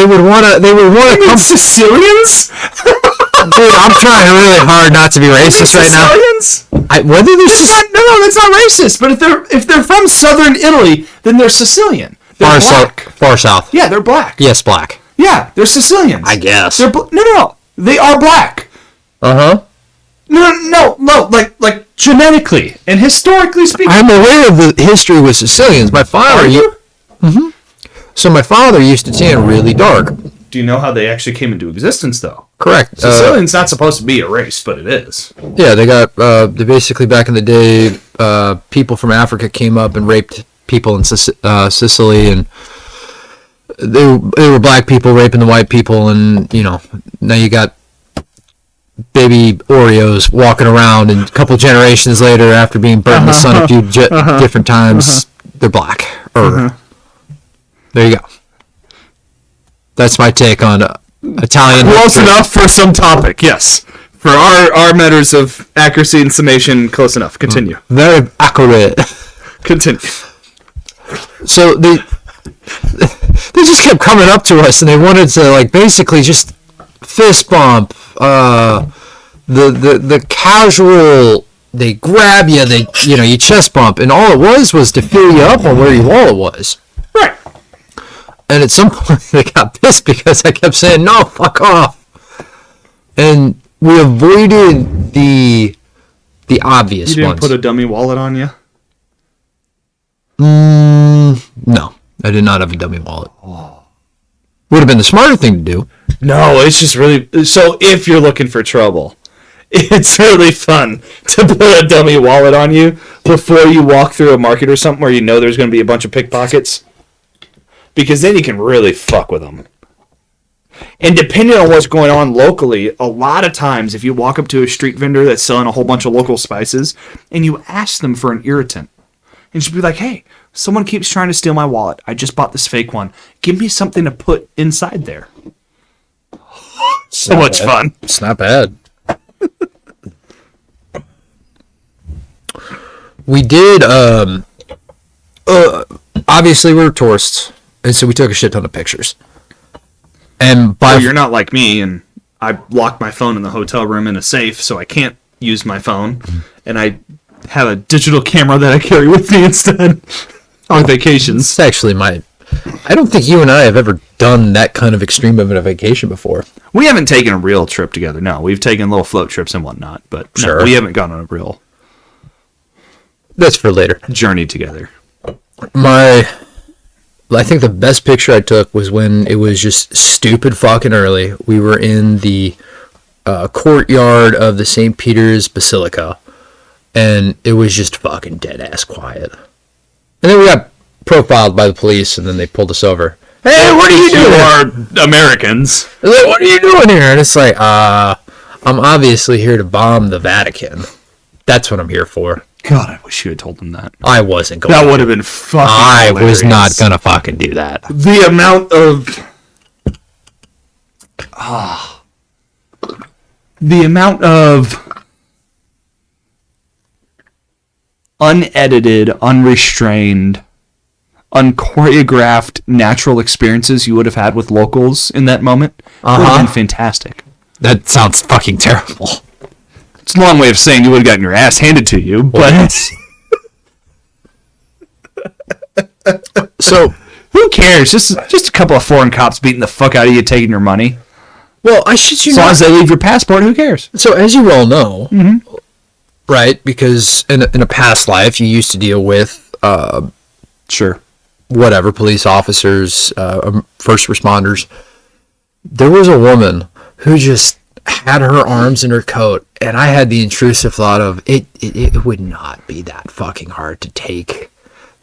would want to come. Sicilians? Dude, I'm trying really hard not to be racist right now. Sicilians? Whether they're No, that's not racist. But if they're from southern Italy, then they're Sicilian. They're black. Far south. Yeah, they're black. Yes, black. Yeah, they're Sicilians. I guess. They're no. They are black. Uh-huh. No, like genetically and historically speaking. I'm aware of the history with Sicilians. My father. Are you? So my father used to tan really dark. Do you know how they actually came into existence, though? Correct. Sicilian's not supposed to be a race, but it is. Yeah, they got. They basically back in the day, people from Africa came up and raped people in Sicily, and they were black people raping the white people, and now you got baby Oreos walking around, and a couple generations later, after being burnt in the sun a few different times, they're black. There you go. That's my take on Italian. Close enough for some topic, yes. For our matters of accuracy and summation, close enough. Continue. Very accurate. Continue. So they just kept coming up to us, and they wanted to, like, basically just fist bump. The casual, they grab you, you chest bump, and all it was to fill you up on where your wallet was. Right. And at some point they got pissed because I kept saying, no, fuck off. And we avoided the obvious You didn't ones. put a dummy wallet on you? No, I did not have a dummy wallet. Oh. Would have been the smarter thing to do. No, it's just really... So if you're looking for trouble, it's really fun to put a dummy wallet on you before you walk through a market or something where you know there's going to be a bunch of pickpockets. Because then you can really fuck with them. And depending on what's going on locally, a lot of times if you walk up to a street vendor that's selling a whole bunch of local spices and you ask them for an irritant, and just be like, hey, someone keeps trying to steal my wallet. I just bought this fake one. Give me something to put inside there. So much fun. It's not bad. We did, obviously we were tourists, and so we took a shit ton of pictures. And Well, you're not like me, and I locked my phone in the hotel room in a safe, so I can't use my phone. And I have a digital camera that I carry with me instead on vacations. it's actually I don't think you and I have ever done that kind of extreme of a vacation before. We haven't taken a real trip together. No, we've taken little float trips and whatnot, but Sure. no, we haven't gone on a real That's for later. journey together. I think the best picture I took was when it was just stupid fucking early. We were in the courtyard of the St. Peter's Basilica, and it was just fucking dead ass quiet. And then we got profiled by the police, and then they pulled us over. Hey, what are you doing? You are Americans. They're like, what are you doing here? And it's like, I'm obviously here to bomb the Vatican. That's what I'm here for. God, I wish you had told them that. I wasn't going. That would have been fucking I hilarious. was not gonna fucking do that. The amount of... the amount of unedited, unrestrained, unchoreographed natural experiences you would have had with locals in that moment would have been fantastic. That sounds fucking terrible. It's a long way of saying you would have gotten your ass handed to you, but So, who cares? Just a couple of foreign cops beating the fuck out of you, taking your money. well, I shit you As long not. as they leave your passport, who cares? So, as you well know, right? Because in a past life, you used to deal with Sure. whatever police officers, first responders. There was a woman who just had her arms in her coat, and I had the intrusive thought of it would not be that fucking hard to take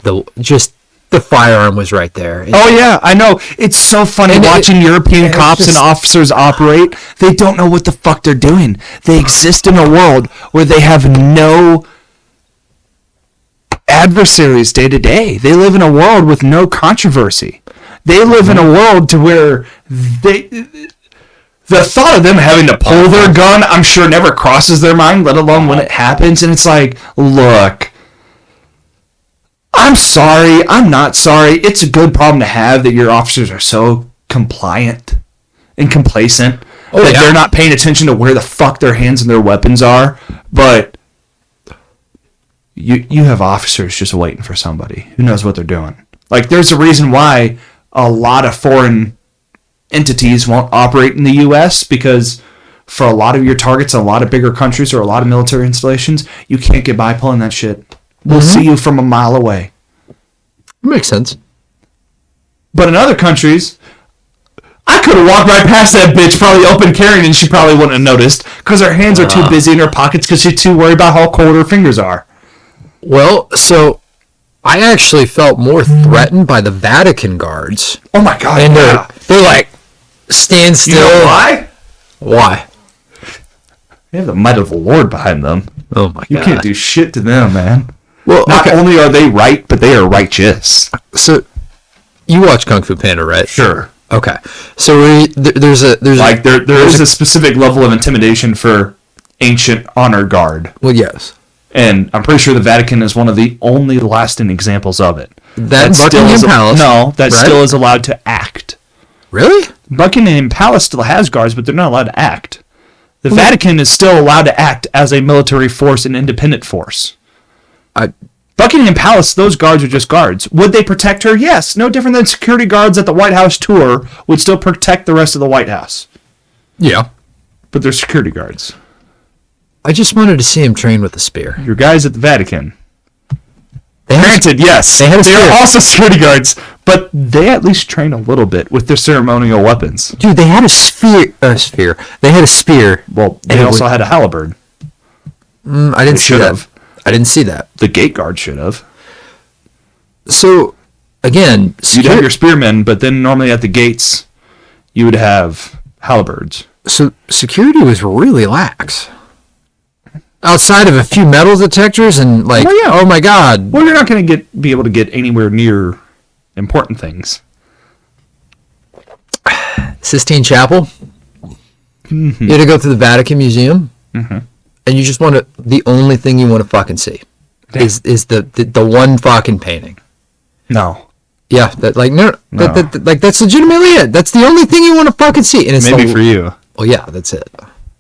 the firearm was right there. Oh yeah, I know. It's so funny And watching European and it's cops and just- officers operate. They don't know what the fuck they're doing. They exist in a world where they have no adversaries day to day. They live in a world with no controversy. They live in a world to where the thought of them having to pull their gun, I'm sure never crosses their mind, let alone when it happens. And it's like, look, I'm sorry. I'm not sorry. It's a good problem to have that your officers are so compliant and complacent that they're not paying attention to where the fuck their hands and their weapons are. But you have officers just waiting for somebody who knows what they're doing. Like, there's a reason why a lot of foreign entities won't operate in the U.S. because for a lot of your targets, a lot of bigger countries or a lot of military installations, you can't get by pulling that shit. We'll see you from a mile away. Makes sense. But in other countries, I could have walked right past that bitch, probably open carrying, and she probably wouldn't have noticed because her hands are too busy in her pockets because she's too worried about how cold her fingers are. Well, so I actually felt more threatened by the Vatican guards. Oh my god! And yeah. they're like, stand You still. know why? Why? They have the might of the Lord behind them. Oh my You god. can't do shit to them, man. Well, Not okay. only are they right, but they are righteous. So you watch Kung Fu Panda, right? Sure. Okay. So there's Like there is a specific level of intimidation for ancient honor guard, well, yes. and I'm pretty sure the Vatican is one of the only lasting examples of it. That still Buckingham is Palace. No, that right? still is allowed to act. Really? Buckingham Palace still has guards, but they're not allowed to act. The Vatican is still allowed to act as a military force, an independent force. Buckingham Palace, those guards are just guards. Would they protect her? Yes. No different than security guards at the White House tour would still protect the rest of the White House. Yeah. But they're security guards. I just wanted to see him train with a spear. Your guys at the Vatican Granted, yes, They had a they're spear. also security guards, but they at least train a little bit with their ceremonial weapons. Dude, they had a spear. They had a spear. Well, they also had a halberd. I didn't see that. have. I didn't see that. The gate guard should have. So, again, You'd have your spearmen, but then normally at the gates, you would have halberds. so security was really lax. Outside of a few metal detectors and like, Oh, yeah. oh my god, Well, you're not going to be able to get anywhere near important things. Sistine Chapel. You had to go to the Vatican Museum, and you just want to. The only thing you want to fucking see is the one fucking painting. No. Yeah, that like no. Like that's legitimately it. That's the only thing you want to fucking see, and it's Maybe for you. Well, yeah, that's it.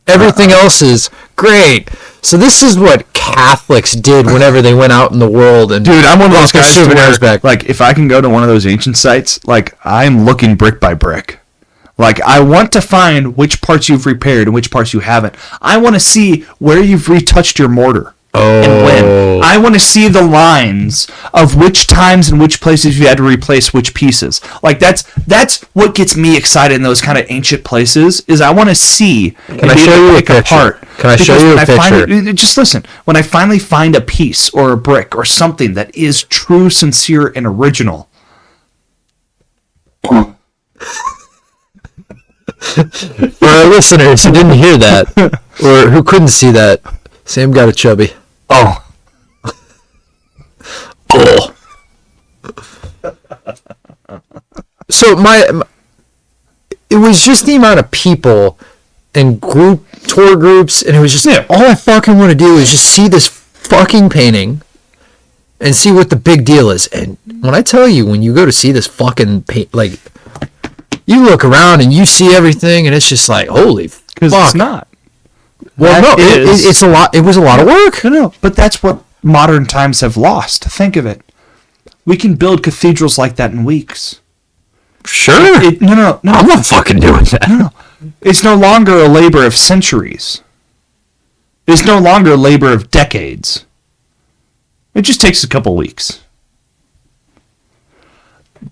Everything else is great. So this is what Catholics did whenever they went out in the world and Dude, I'm one of those brought their guys to souvenirs where, back. like, if I can go to one of those ancient sites, like, I'm looking brick by brick. Like, I want to find which parts you've repaired and which parts you haven't. I want to see where you've retouched your mortar. And when. I want to see the lines of which times and which places you had to replace which pieces. Like, that's what gets me excited in those kind of ancient places, is I want to see Can I show you a picture? Can I show you a picture? Just listen. When I finally find a piece or a brick or something that is true, sincere, and original. For our listeners who didn't hear that or who couldn't see that, Sam got a chubby. Oh. Oh. So it was just the amount of people and tour groups, and it was just all I fucking want to do is just see this fucking painting and see what the big deal is. And when I tell you, when you go to see this fucking paint, like you look around and you see everything, and it's just like holy fuck. Because it's not. Well, no, it's a lot. It was a lot of work. No, but that's what modern times have lost. Think of it. We can build cathedrals like that in weeks. Sure. No. I'm not fucking doing that. No. It's no longer a labor of centuries. It's no longer a labor of decades. It just takes a couple weeks.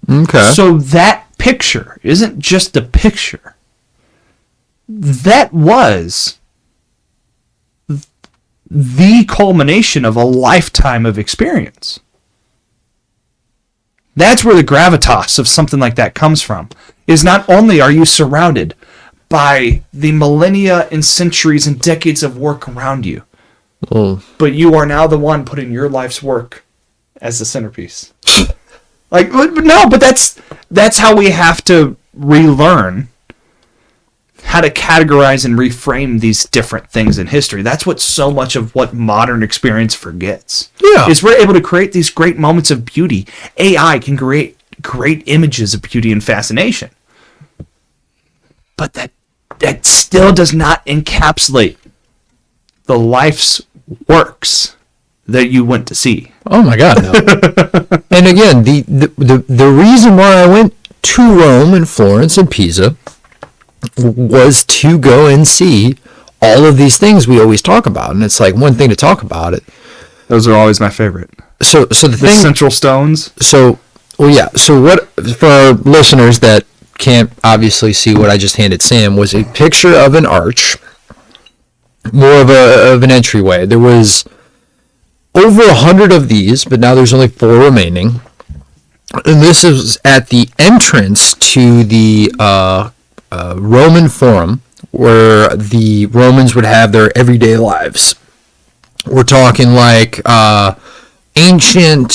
Okay. So that picture isn't just a picture. That was the culmination of a lifetime of experience. That's where the gravitas of something like that comes from. Is not only are you surrounded by the millennia and centuries and decades of work around you, but you are now the one putting your life's work as the centerpiece. Like, no, but that's how we have to relearn how to categorize and reframe these different things in history. That's what so much of what modern experience forgets. Yeah. Is we're able to create these great moments of beauty. AI can create great images of beauty and fascination. But that still does not encapsulate the life's works that you went to see. Oh my God, no. And again, the reason why I went to Rome and Florence and Pisa was to go and see all of these things we always talk about. And it's like one thing to talk about it. Those are always my favorite. So the thing, central stones. So what, for our listeners that can't obviously see what I just handed Sam, was a picture of an arch, more of an entryway. There was over 100 of these, but now there's only 4 remaining. And this is at the entrance to the Roman Forum, where the Romans would have their everyday lives. We're talking like ancient.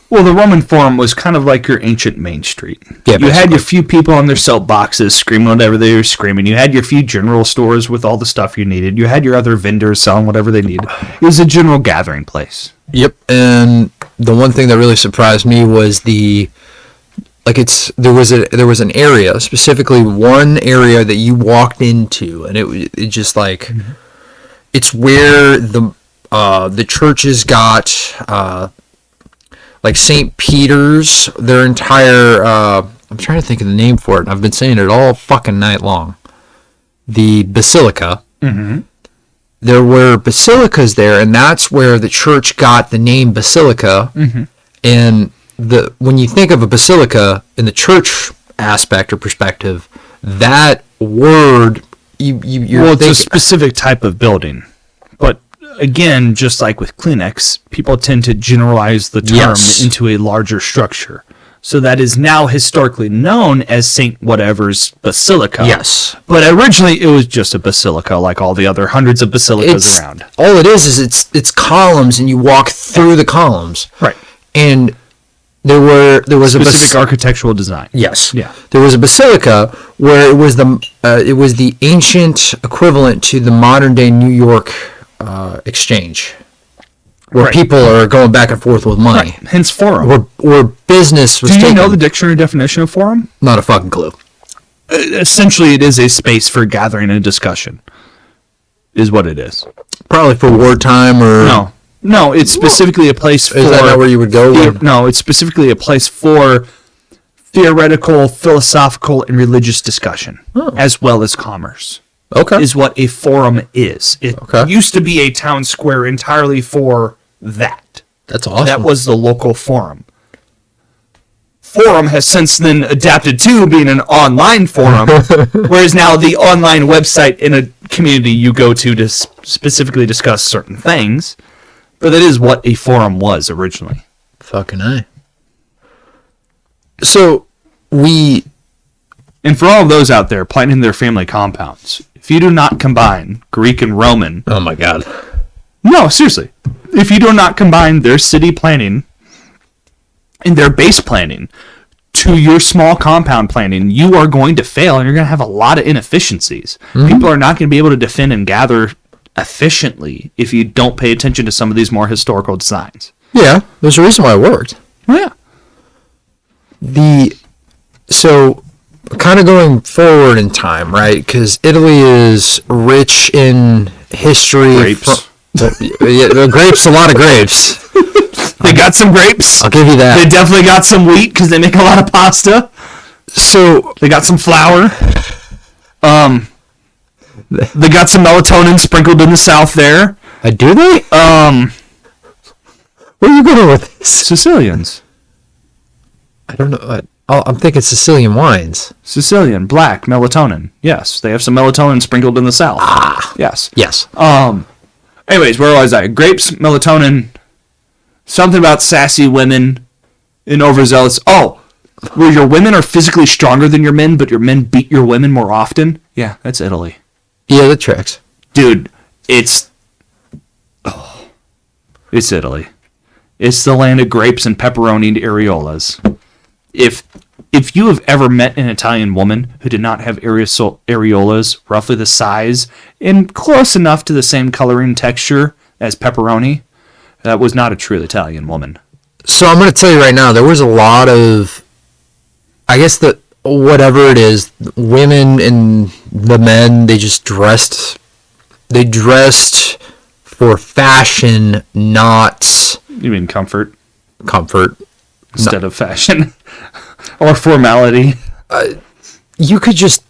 Well, the Roman Forum was kind of like your ancient Main Street. Yeah, you had basically. your few people on their soapboxes screaming whatever they were screaming. You had your few general stores with all the stuff you needed. You had your other vendors selling whatever they needed. It was a general gathering place. Yep. And the one thing that really surprised me was there was an area, specifically one area that you walked into, and it just like it's where the churches got like St. Peter's, their entire I'm trying to think of the name for it, and I've been saying it all fucking night long. The basilica. Mm-hmm. there were basilicas there, and that's where the church got the name basilica. Mm-hmm. And when you think of a basilica in the church aspect or perspective, that word, you're it's a specific type of building. But again, just like with Kleenex, people tend to generalize the term into a larger structure. So that is now historically known as Saint Whatever's Basilica. Yes. But originally it was just a basilica, like all the other hundreds of basilicas around. All it is it's columns, and you walk through the columns. Right. And there was specific architectural design. Yes. Yeah. There was a basilica where it was the ancient equivalent to the modern day New York exchange, where people are going back and forth with money. Right. Hence forum. Or business was Do you know the dictionary definition of forum? Not a fucking clue. Essentially, it is a space for gathering and discussion, is what it is. Probably for wartime or... No, it's specifically a place for... Is that not where you would go? No, it's specifically a place for theoretical, philosophical, and religious discussion, as well as commerce. Okay. Is what a forum is. It used to be a town square entirely for that. That's awesome. That was the local forum. Forum has since then adapted to being an online forum, whereas now the online website in a community you go to specifically discuss certain things. But that is what a forum was originally. Fucking A. So, And for all of those out there planning their family compounds, if you do not combine Greek and Roman... Oh my God. No, seriously. If you do not combine their city planning and their base planning to your small compound planning, you are going to fail, and you're going to have a lot of inefficiencies. Mm-hmm. People are not going to be able to defend and gather efficiently if you don't pay attention to some of these more historical designs. Yeah, there's a reason why it worked. Oh, yeah. So, kind of going forward in time, right? Because Italy is rich in history. Grapes. Grapes, a lot of grapes. They got some grapes. I'll give you that. They definitely got some wheat because they make a lot of pasta. So they got some flour. They got some melatonin sprinkled in the south there. Do they? Where are you going with this? Sicilians. I don't know. I'm thinking Sicilian wines. Sicilian, black, melatonin. Yes, they have some melatonin sprinkled in the south. Yes. Yes. Anyways, where was I? Grapes, melatonin, something about sassy women and overzealous. Oh, where your women are physically stronger than your men, but your men beat your women more often? Yeah, that's Italy. Yeah, that tracks. Dude, it's Italy. It's the land of grapes and pepperoni and areolas. If you have ever met an Italian woman who did not have areolas roughly the size and close enough to the same coloring texture as pepperoni, that was not a true Italian woman. So I'm going to tell you right now, there was a lot of, I guess that whatever it is, women and the men, they dressed for fashion, not... You mean comfort? Comfort. Instead of fashion. Or formality. You could just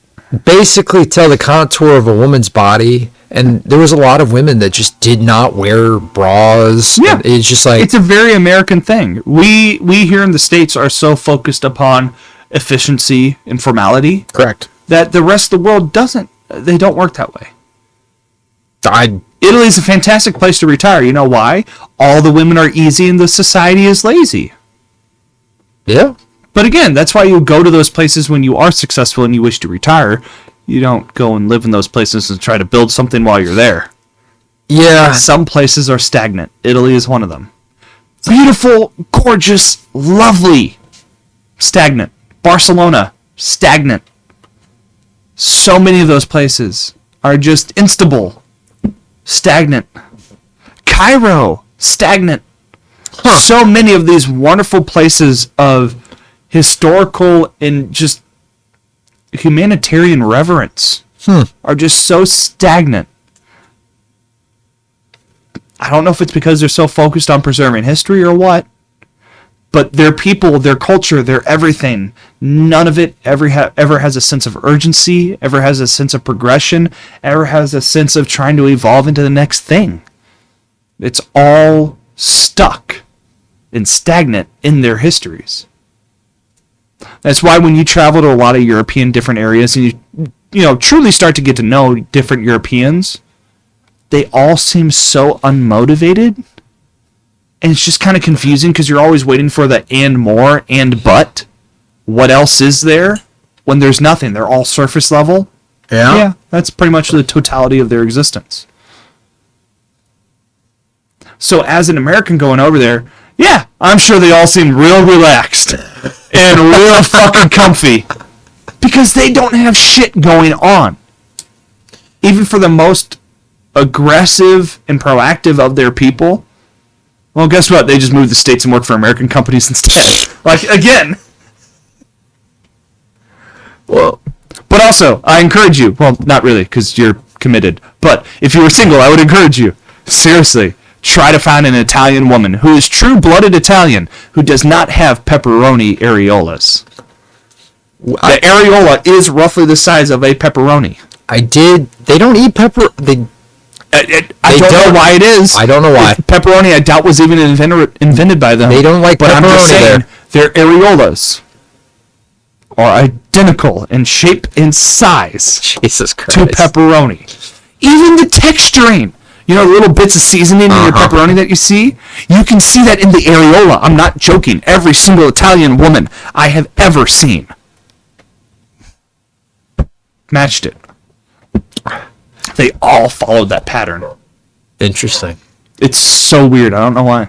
basically tell the contour of a woman's body, and there was a lot of women that just did not wear bras. Yeah. It's just like... It's a very American thing. We here in the States are so focused upon efficiency and formality. Correct. That the rest of the world doesn't. They don't work that way. Italy's a fantastic place to retire. You know why? All the women are easy and the society is lazy. Yeah. But again, that's why you go to those places when you are successful and you wish to retire. You don't go and live in those places and try to build something while you're there. Yeah. Some places are stagnant. Italy is one of them. Beautiful, gorgeous, lovely. Stagnant. Barcelona, stagnant. So many of those places are just instable. Stagnant. Cairo, stagnant. So many of these wonderful places of historical and just humanitarian reverence are just so stagnant. I don't know if it's because they're so focused on preserving history or what, but their people, their culture, their everything, none of it ever has a sense of urgency, ever has a sense of progression, ever has a sense of trying to evolve into the next thing. It's all stuck and stagnant in their histories. That's why when you travel to a lot of European different areas and you truly start to get to know different Europeans, they all seem so unmotivated. And it's just kind of confusing because you're always waiting for the and more and but. What else is there? When there's nothing. They're all surface level. Yeah, that's pretty much the totality of their existence. So as an American going over there, yeah, I'm sure they all seem real relaxed and real fucking comfy because they don't have shit going on. Even for the most aggressive and proactive of their people, well, guess what? They just moved to the States and work for American companies instead. Like, again. Well, but also, I encourage you, well, not really, because you're committed, but if you were single, I would encourage you, seriously, try to find an Italian woman who is true-blooded Italian, who does not have pepperoni areolas. The areola is roughly the size of a pepperoni. They don't eat pepper, I don't know why it is. I don't know why. Pepperoni, I doubt, was even invented by them. They don't like but pepperoni. I'm just saying, their areolas are identical in shape and size Jesus Christ. to pepperoni. Even the texturing, the little bits of seasoning in your pepperoni that you see, you can see that in the areola. I'm not joking. Every single Italian woman I have ever seen matched it. They all followed that pattern. Interesting. It's so weird. I don't know why.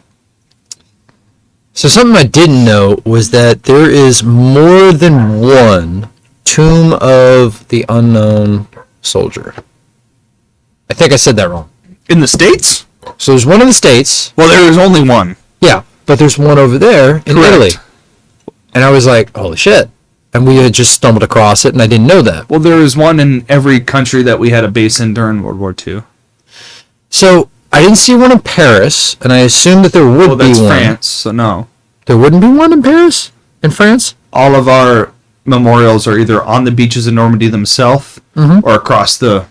So something I didn't know was that there is more than one Tomb of the Unknown Soldier. I think I said that wrong. In the States? So there's one in the States. Well, there is only one. Yeah, but there's one over there in Correct. Italy. And I was like, holy shit. And we had just stumbled across it, and I didn't know that. Well, there is one in every country that we had a base in during World War II. So I didn't see one in Paris, and I assumed that there would be that's one. France, so no. There wouldn't be one in Paris? In France? All of our memorials are either on the beaches of Normandy themselves or across the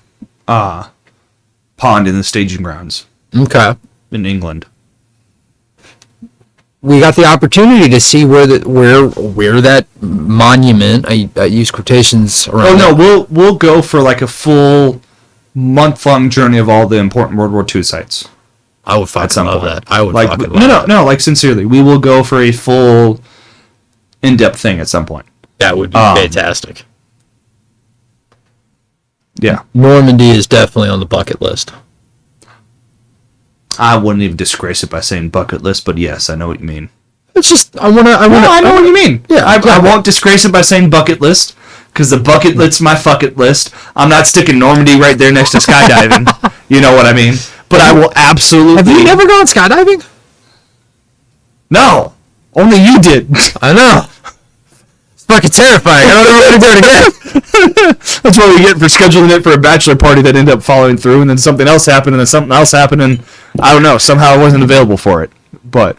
pond in the staging grounds. Okay. In England. We got the opportunity to see where that monument, I use quotations around. Oh no, we'll go for like a full month-long journey of all the important World War II sites. I would fucking love that. I would like, fucking love that. No, like sincerely, we will go for a full in-depth thing at some point. That would be fantastic. Yeah. Normandy is definitely on the bucket list. I wouldn't even disgrace it by saying bucket list, but yes, I know what you mean. It's just, I know what you mean. Yeah, I won't disgrace it by saying bucket list, because the bucket list's my fucket list. I'm not sticking Normandy right there next to skydiving. You know what I mean? But I will absolutely... Have you never gone skydiving? No. Only you did. I know. It's fucking terrifying. I don't ever want to do it again. That's what we get for scheduling it for a bachelor party that ended up following through, and then something else happened, and then something else happened, and I don't know. Somehow I wasn't available for it. But...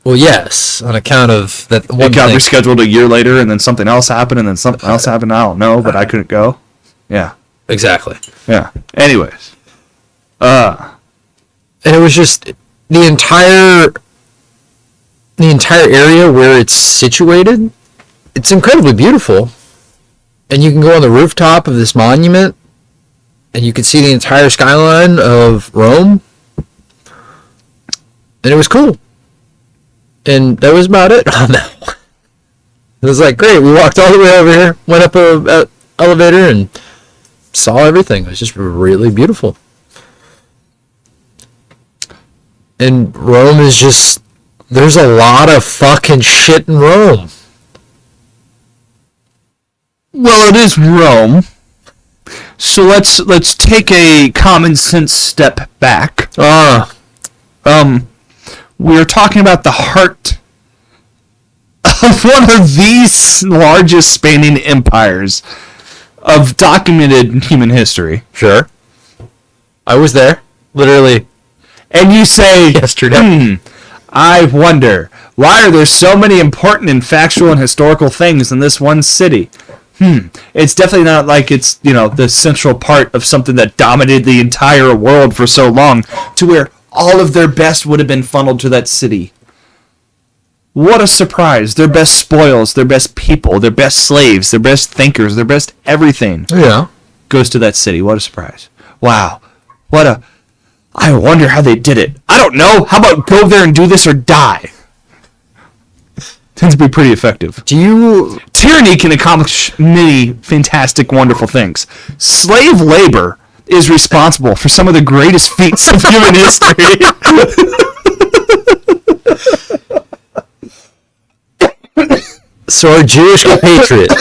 Well, yes, on account of that one it got thing. rescheduled a year later, and then something else happened, and then something else happened. I don't know, but I couldn't go. Yeah. Exactly. Yeah. Anyways. And it was just the entire area where it's situated. It's incredibly beautiful. And you can go on the rooftop of this monument, and you can see the entire skyline of Rome. And it was cool. And that was about it on that one. It was like, great, we walked all the way over here, went up a elevator, and saw everything. It was just really beautiful. And Rome is just, there's a lot of fucking shit in Rome. Well, it is Rome. So let's take a common sense step back. We're talking about the heart of one of these largest spanning empires of documented human history. Sure. I was there, literally. And you say, Yesterday. I wonder Why are there so many important and factual and historical things in this one city? It's definitely not like it's, the central part of something that dominated the entire world for so long to where all of their best would have been funneled to that city. What a surprise. Their best spoils, their best people, their best slaves, their best thinkers, their best everything goes to that city. What a surprise. Wow. I wonder how they did it. I don't know. How about go there and do this or die? Tends to be pretty effective. Tyranny can accomplish many fantastic, wonderful things. Slave labor is responsible for some of the greatest feats of human history. So our Jewish compatriot.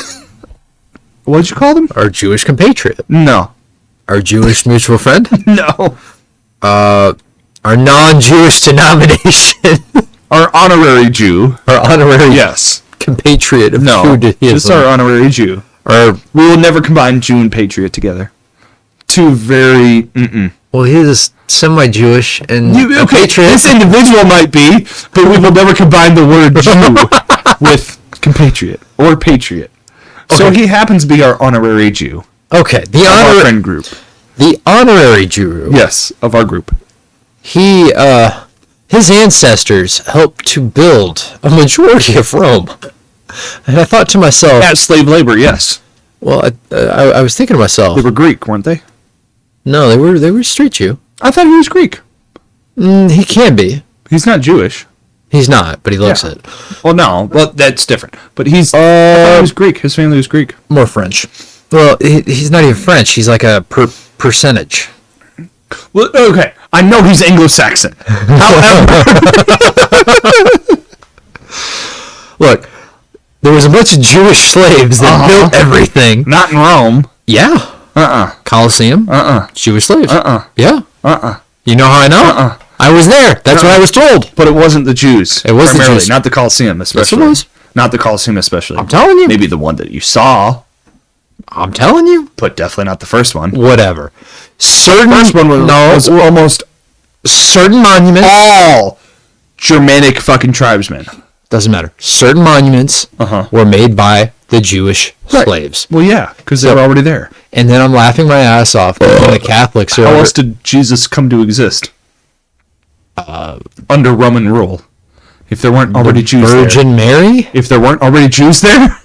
What'd you call them? Our Jewish compatriot. No. Our Jewish mutual friend. No. Our non-Jewish denomination. Our honorary Jew. Our honorary compatriot of Judaism. Just our honorary Jew. We will never combine Jew and patriot together. Two very... Well, he is semi-Jewish and a patriot. This individual might be, but we will never combine the word Jew with compatriot or patriot. Okay. So he happens to be our honorary Jew. Okay, our friend group. The honorary Jew. Yes, of our group. His ancestors helped to build a majority of Rome. And I thought to myself... At slave labor, yes. Well, I was thinking to myself... They were Greek, weren't they? No, they were straight Jew. I thought he was Greek. He can be. He's not Jewish. He's not, but he looks it. Well, no, that's different. But I thought he was Greek. His family was Greek. More French. Well, he's not even French. He's like a percentage. Well, okay. I know he's Anglo-Saxon. However... Look, there was a bunch of Jewish slaves that built everything. Not in Rome. Yeah. Colosseum. Jewish slaves. Yeah. You know how I know? I was there. That's what I was told. But it wasn't the Jews. It was the Jews. Not the Colosseum, especially. Yes, it was. Not the Colosseum, especially. I'm telling you. Maybe the one that you saw. I'm telling you. But definitely not the first one. Whatever. The first one was almost certain monuments. All Germanic fucking tribesmen. Doesn't matter. Certain monuments were made by the Jewish slaves. Well, yeah, because they were already there. And then I'm laughing my ass off when the Catholics are... How else did Jesus come to exist? Under Roman rule. If there weren't already Jews there. Virgin Mary? If there weren't already Jews there?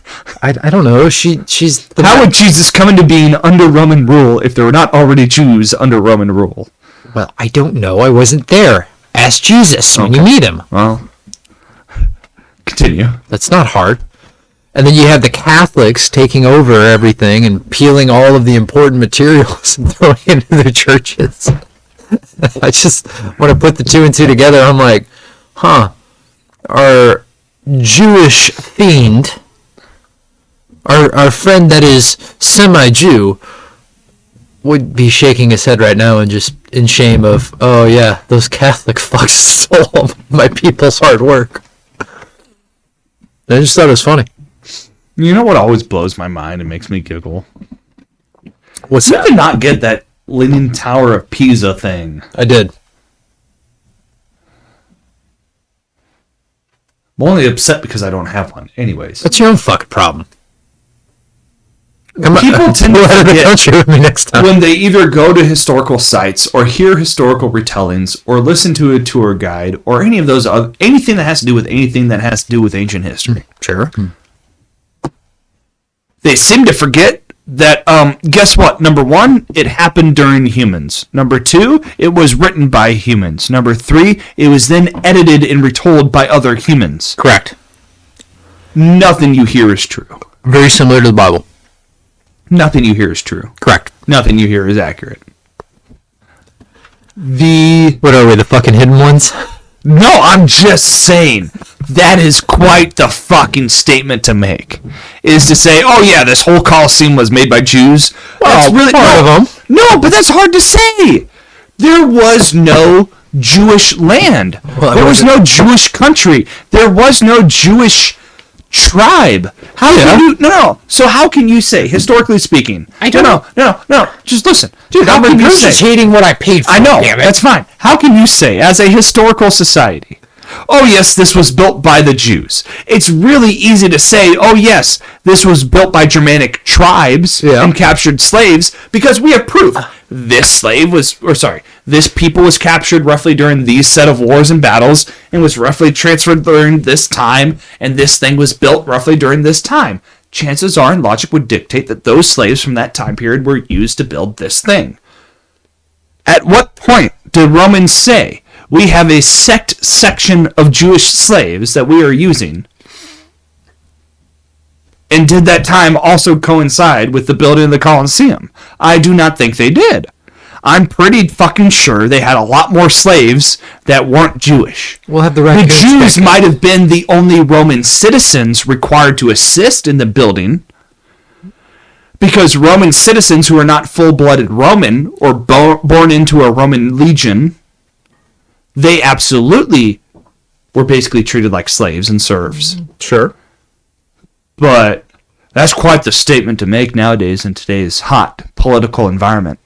I don't know. She's... How would Jesus come into being under Roman rule if there were not already Jews under Roman rule? Well, I don't know. I wasn't there. Ask Jesus when you meet him. Well, continue. That's not hard. And then you have the Catholics taking over everything and peeling all of the important materials and throwing it into their churches. I just want to put the two and two together. I'm like, our Jewish fiend, our friend that is semi-Jew, would be shaking his head right now and just in shame of, oh yeah, those Catholic fucks stole my people's hard work. I just thought it was funny. You know what always blows my mind and makes me giggle? What's that? You did not get that Leaning Tower of Pisa thing. I did. I'm only upset because I don't have one. Anyways. That's your own fucking problem. People tend to forget with me next time. when they either go to historical sites or hear historical retellings or listen to a tour guide or any of those anything that has to do with anything that has to do with ancient history. Sure. They seem to forget that, guess what? Number one, it happened during humans. Number two, it was written by humans. Number three, it was then edited and retold by other humans. Correct. Nothing you hear is true. Very similar to the Bible. Nothing you hear is true. Correct. Nothing you hear is accurate. What are we, the fucking hidden ones? No, I'm just saying. That is quite the fucking statement to make. Is to say, oh yeah, this whole Colosseum was made by Jews. Well, that's really part of them. No, but that's hard to say. There was no Jewish land. Well, there was no Jewish country. There was no Jewish tribe. How can you... No. So how can you say, historically speaking... No. Just listen. Dude, I'm regurgitating what I paid for. I know. That's fine. How can you say, as a historical society, oh yes, this was built by the Jews. It's really easy to say, oh yes, this was built by Germanic tribes and captured slaves, because we have proof. This people was captured roughly during these set of wars and battles, and was roughly transferred during this time, and this thing was built roughly during this time. Chances are, and logic would dictate, that those slaves from that time period were used to build this thing. At what point did Romans say, we have a section of Jewish slaves that we are using? And did that time also coincide with the building of the Colosseum? I do not think they did. I'm pretty fucking sure they had a lot more slaves that weren't Jewish. We'll have the Jews might have been the only Roman citizens required to assist in the building, because Roman citizens who are not full-blooded Roman or born into a Roman legion, they absolutely were basically treated like slaves and serfs. Sure. But that's quite the statement to make nowadays in today's hot political environment.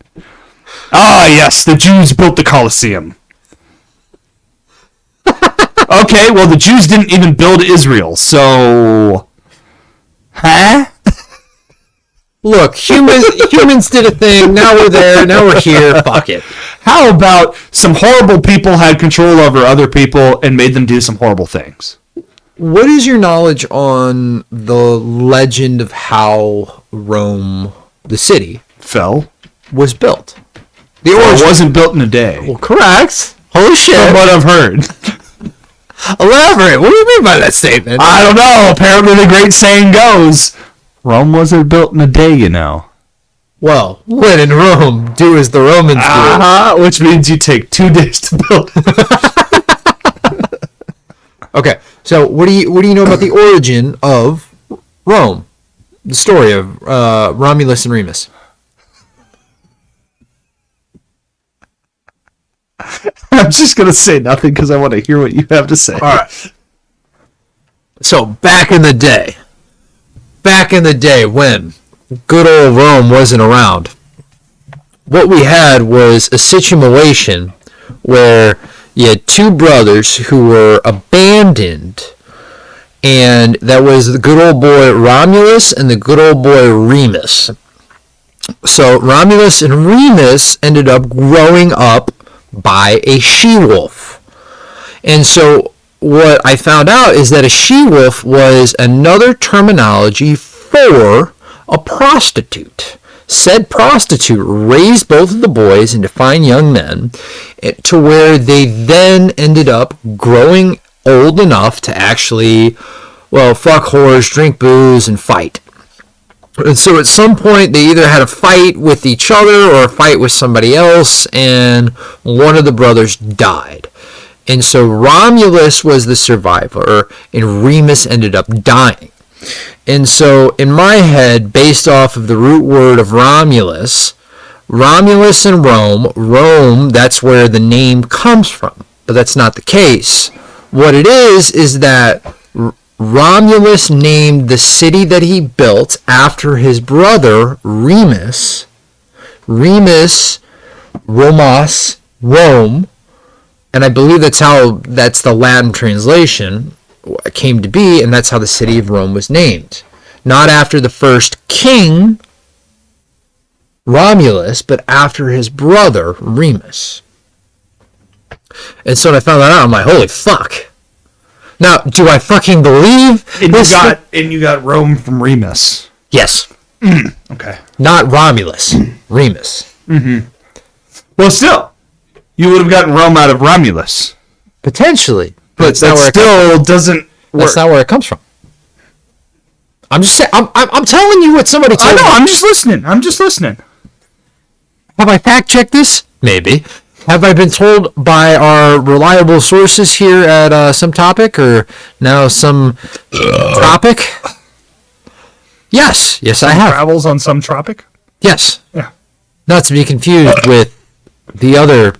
Ah, yes, the Jews built the Colosseum. Okay, well, the Jews didn't even build Israel, so... Huh? Look, humans did a thing, now we're there, now we're here, fuck it. How about some horrible people had control over other people and made them do some horrible things? What is your knowledge on the legend of how Rome, the city, was built? The origin wasn't built in a day. Well, correct. Holy shit. From what I've heard. Elaborate. What do you mean by that statement? I don't know. Apparently the great saying goes, Rome wasn't built in a day, you know. Well, when in Rome, do as the Romans do. Which means you take 2 days to build. Okay, so what do you know about the origin of Rome? The story of Romulus and Remus. I'm just going to say nothing because I want to hear what you have to say. All right. So, back in the day when good old Rome wasn't around, what we had was a situation where you had 2 brothers who were abandoned, and that was the good old boy Romulus and the good old boy Remus. So Romulus and Remus ended up growing up by a she-wolf. And so what I found out is that a she-wolf was another terminology for a prostitute. Said prostitute raised both of the boys into fine young men, to where they then ended up growing old enough to actually, well, fuck whores, drink booze, and fight. And so at some point they either had a fight with each other or a fight with somebody else, and one of the brothers died. And so Romulus was the survivor, and Remus ended up dying. And so in my head, based off of the root word of Romulus and Rome, that's where the name comes from. But that's not the case. What it is that Romulus named the city that he built after his brother Remus. Remus, Romos, Rome. And I believe that's the Latin translation came to be, and that's how the city of Rome was named. Not after the first king, Romulus, but after his brother, Remus. And so when I found that out, I'm like, holy fuck. Now, do I fucking believe this? And you got Rome from Remus. Yes. Okay. Not Romulus. Remus. Mm-hmm. Well, still, you would have gotten Rome out of Romulus. Potentially. But that still doesn't work. That's not where it comes from. I'm just saying. I'm telling you what somebody told me. I know. I'm just listening. Have I fact checked this? Maybe. Have I been told by our reliable sources here at some topic or now some tropic? Yes, I have. Travels on some tropic. Yes. Yeah. Not to be confused with the other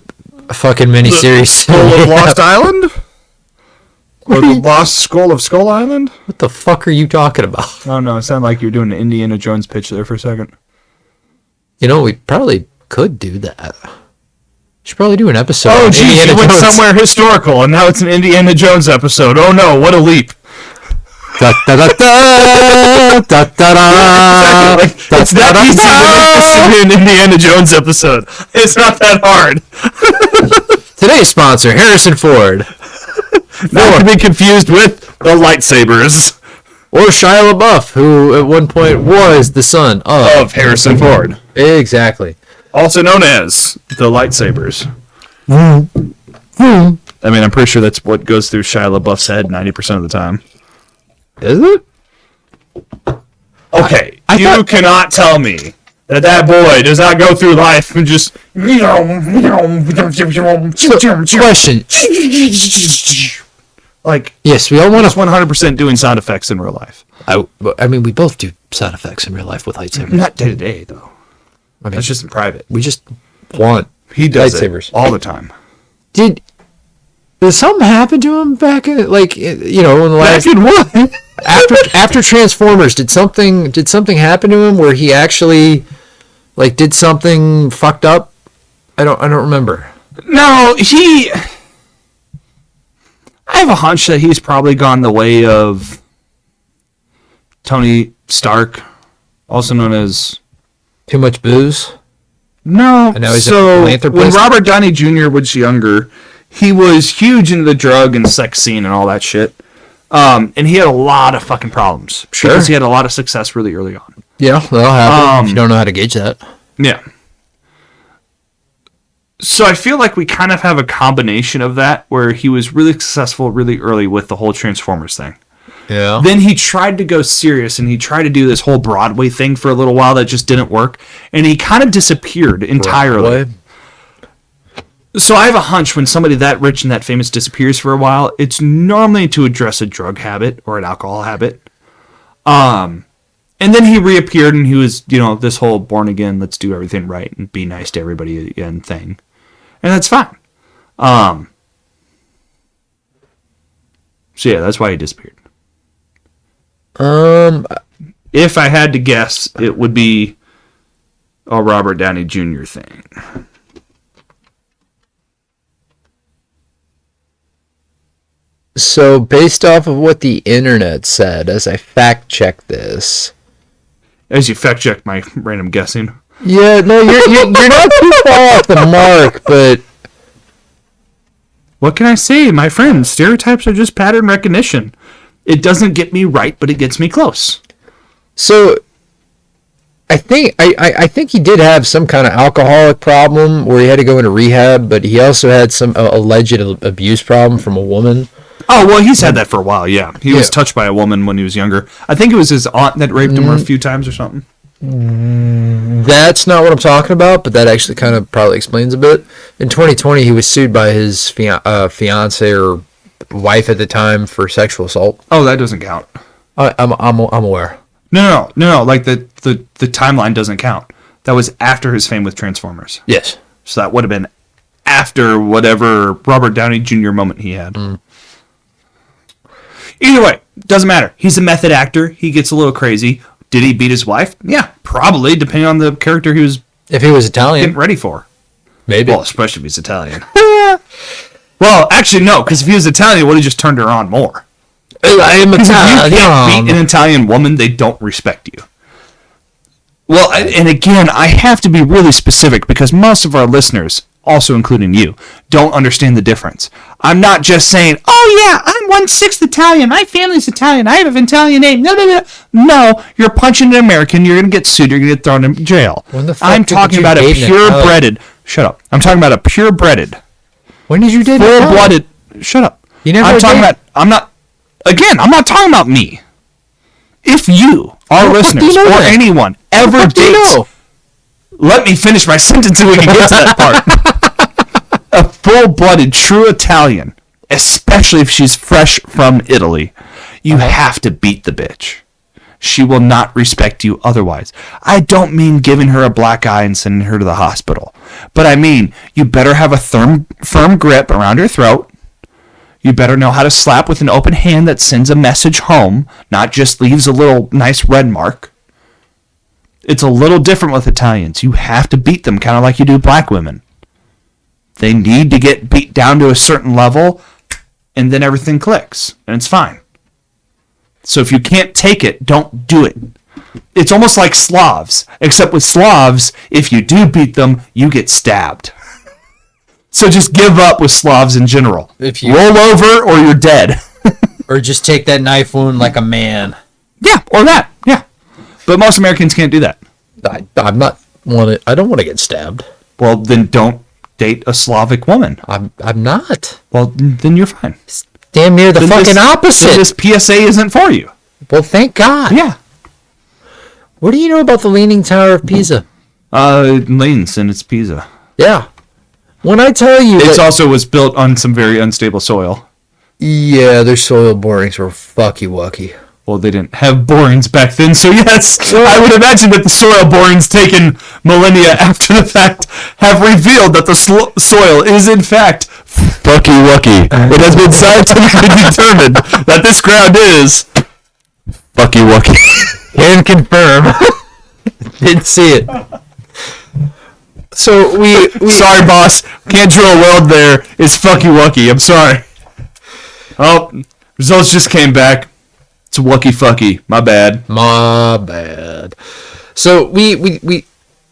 fucking miniseries. Skull of Lost Island. Or the Lost Skull of Skull Island? What the fuck are you talking about? Oh, no, it sounded like you were doing an Indiana Jones pitch there for a second. You know, we probably could do that. Should probably do an episode. Oh, on geez, Indiana you went Jones. somewhere historical, and now it's an Indiana Jones episode. Oh no, what a leap! Da, da, da, da, da, da, da, Like, it's not easy to make this to be an Indiana Jones episode. It's not that hard. Today's sponsor, Harrison Ford. Not to be confused with the lightsabers Or Shia LaBeouf, who at one point was the son of Harrison Ford, Exactly. also known as the lightsabers. I mean, I'm pretty sure that's what goes through Shia LaBeouf's head 90% of the time. Is it? Okay, you cannot tell me that boy does not go through life and just... Question. Like, Yes, we all want just to... 100% doing sound effects in real life. I mean, we both do sound effects in real life with lightsabers. Not day to day, though. I mean, That's just in private. we just want He does lightsabers. it all the time. Did something happen to him back in, like, you know, in the last... Back in what? after Transformers, did something happen to him where he actually, like, did something fucked up? I don't remember. No, I have a hunch that he's probably gone the way of Tony Stark, also known as... Too much booze? No, And now he's a so philanthropist? when Robert Downey Jr. was younger, he was huge into the drug and sex scene and all that shit. And he had a lot of fucking problems. Sure. Because he had a lot of success really early on. Yeah, that'll happen if you don't know how to gauge that. Yeah. So I feel like we kind of have a combination of that, where he was really successful really early with the whole Transformers thing. Yeah. Then he tried to go serious, and he tried to do this whole Broadway thing for a little while that just didn't work, and he kind of disappeared entirely. Broadway? So I have a hunch when somebody that rich and that famous disappears for a while, it's normally to address a drug habit or an alcohol habit. And then he reappeared, and he was, you know, this whole born again, let's do everything right and be nice to everybody again thing. And that's fine. So yeah, that's why he disappeared. If I had to guess, it would be a Robert Downey Jr. thing. So, based off of what the internet said, as I fact check this... As you fact check my random guessing. Yeah, no, you're not too far off the mark, but... What can I say, my friend? Stereotypes are just pattern recognition. It doesn't get me right, but it gets me close. So, I think he did have some kind of alcoholic problem where he had to go into rehab, but he also had some alleged abuse problem from a woman. Oh, well, he's had that for a while, yeah. He was Yeah. touched by a woman when he was younger. I think it was his aunt that raped him a few times or something. That's not what I'm talking about, but that actually kind of probably explains a bit. In 2020, he was sued by his fiance or wife at the time for sexual assault. Oh, that doesn't count. I'm aware. No. Like, the timeline doesn't count. That was after his fame with Transformers. Yes. So that would have been after whatever Robert Downey Jr. moment he had. Either way, doesn't matter. He's a method actor. He gets a little crazy. Did he beat his wife? Yeah, probably, depending on the character he was If he was Italian, getting ready for. maybe. Well, especially if he's Italian. Well, actually, no, because if he was Italian, he would have just turned her on more. I am If you can't Italian. beat an Italian woman, they don't respect you. Well, and again, I have to be really specific because most of our listeners, also including you, don't understand the difference. I'm not just saying, oh yeah, I'm 1/6 Italian, my family's Italian, I have an Italian name. No, you're punching an American, you're going to get sued, you're going to get thrown in jail. When the fuck I'm did talking you about a date an purebred, shut up. I'm talking about a purebred, When did you date an Italian? full-blooded, shut up. You never I'm talking dated- about, I'm not talking about me. If you, our How the fuck do listeners, you know or that? anyone, How the ever fuck do you dates, know? let me finish my sentence so we can get to that part. A full-blooded, true Italian, especially if she's fresh from Italy, you have to beat the bitch. She will not respect you otherwise. I don't mean giving her a black eye and sending her to the hospital. But I mean, you better have a firm grip around her throat. You better know how to slap with an open hand that sends a message home, not just leaves a little nice red mark. It's a little different with Italians. You have to beat them kind of like you do black women. They need to get beat down to a certain level, and then everything clicks, and it's fine. So if you can't take it, don't do it. It's almost like Slavs, except with Slavs, if you do beat them, you get stabbed. So just give up with Slavs in general. If you roll over or you're dead. or just take that knife wound like a man. Yeah, or that. Yeah. But most Americans can't do that. I don't want to get stabbed. Well, then don't date a Slavic woman. I'm not. Well, then you're fine. It's damn near the fucking opposite. Then this PSA isn't for you. Well, thank God. Yeah. What do you know about the Leaning Tower of Pisa? It leans and it's Pisa. Yeah. When I tell you... It also was built on some very unstable soil. Yeah, their soil borings were fucky-wucky. Well, they didn't have borings back then, so yes, I would imagine that the soil borings taken millennia after the fact have revealed that the soil is in fact fucky-wucky. It has been scientifically determined that this ground is fucky-wucky. Can confirm. Didn't see it. So we sorry, boss. Can't drill a weld there. It's fucky-wucky. I'm sorry. Oh, results just came back. It's wucky-fucky. My bad. My bad. So we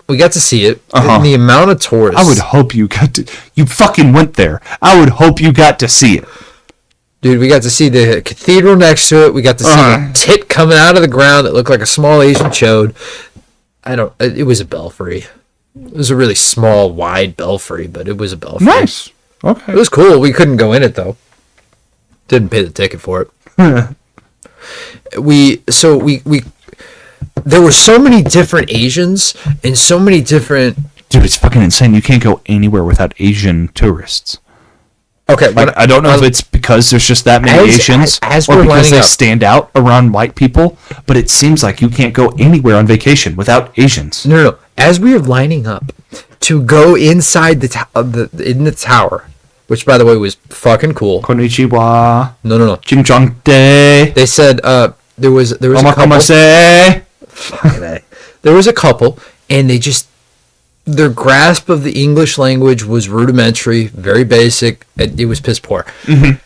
got to see it. And the amount of tourists. I would hope you got to. You fucking went there. I would hope you got to see it. Dude, we got to see the cathedral next to it. We got to see a tit coming out of the ground that looked like a small Asian chode. It was a belfry. It was a really small, wide belfry, but it was a belfry. Nice. Okay. It was cool. We couldn't go in it, though. Didn't pay the ticket for it. There were so many different Asians and so many different... Dude, it's fucking insane. You can't go anywhere without Asian tourists. Okay. Like, I don't know if it's because there's just that many Asians or because they stand out around white people, but it seems like you can't go anywhere on vacation without Asians. No. As we were lining up to go inside in the tower, which, by the way, was fucking cool. Konnichiwa. No. Ching chong day. They said there was a couple. There was a couple, and their grasp of the English language was rudimentary, very basic. It was piss poor. Mm-hmm.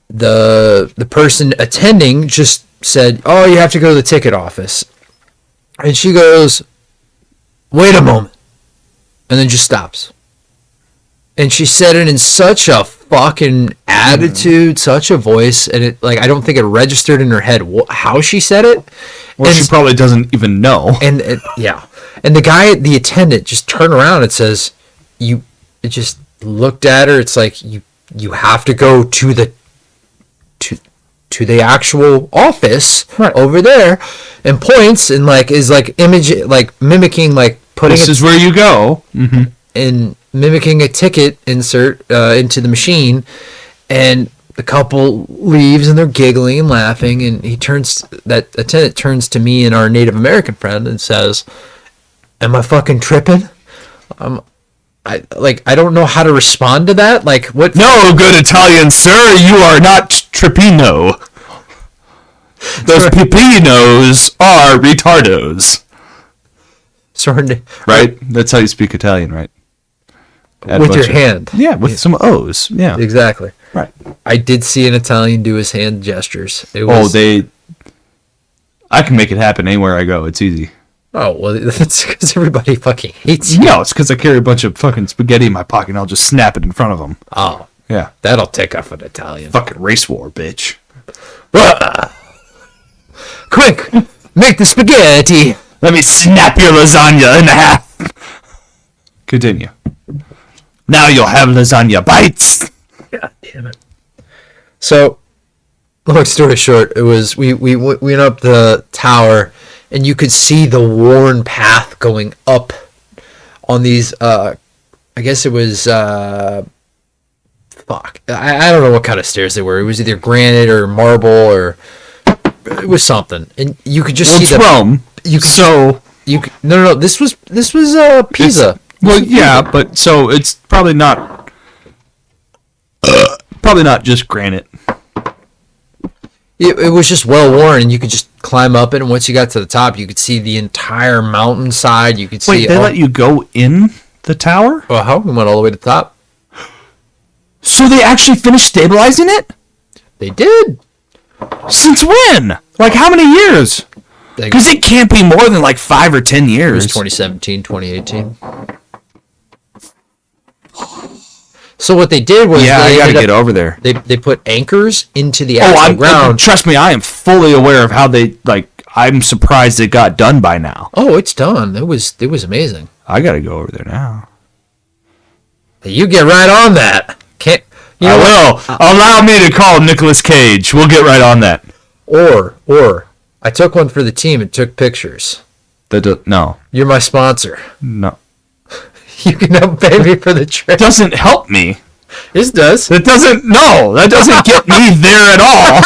The person attending just said, "Oh, you have to go to the ticket office," and she goes, "Wait a moment," and then just stops. And she said it in such a fucking attitude, such a voice, and it I don't think it registered in her head how she said it. Well, she probably doesn't even know. And the guy, the attendant, just turned around and says, it just looked at her. It's like you have to go to the actual office over there, and points and is mimicking putting. This is where you go. Mm-hmm. And mimicking a ticket insert into the machine, and the couple leaves and they're giggling and laughing, and that attendant turns to me and our Native American friend and says, "Am I fucking tripping?" I don't know how to respond to that. What? No, good Italian sir, you are not trippino. Those pipinos are retardos. Right? That's how you speak Italian, right? With your hand. Yeah, with some O's. Yeah. Exactly. Right. I did see an Italian do his hand gestures. I can make it happen anywhere I go. It's easy. Oh, well, that's because everybody fucking hates you. No, it's because I carry a bunch of fucking spaghetti in my pocket and I'll just snap it in front of them. Oh. Yeah. That'll take off an Italian. Fucking race war, bitch. Quick! Make the spaghetti! Let me snap your lasagna in half. Continue. Now you'll have lasagna bites. God damn it. So, long story short, it was we went up the tower, and you could see the worn path going up on these. I guess it was. I don't know what kind of stairs they were. It was either granite or marble or it was something, and you could just see it's Rome. No. This was Pisa. Well, yeah, but so it's probably not just granite. It was just well worn, and you could just climb up it. And once you got to the top, you could see the entire mountainside. You could see. Wait, they let you go in the tower? Well, we went all the way to the top. So they actually finished stabilizing it? They did. Since when? Like how many years? Because it can't be more than like 5 or 10 It years. was 2017, 2018. So what they did was Yeah, they I got to ended get up- over there. They put anchors into the Oh, actual ground. trust me, I am fully aware of how they, like, I'm surprised it got done by now. Oh, it's done. It was amazing. I got to go over there now. You get right on that. Can't you know I will. Allow me to call Nicolas Cage. We'll get right on that. Or I took one for the team and took pictures. No. You're my sponsor. No. You can help pay me for the trip. It doesn't help me. This does. That doesn't get me there at all.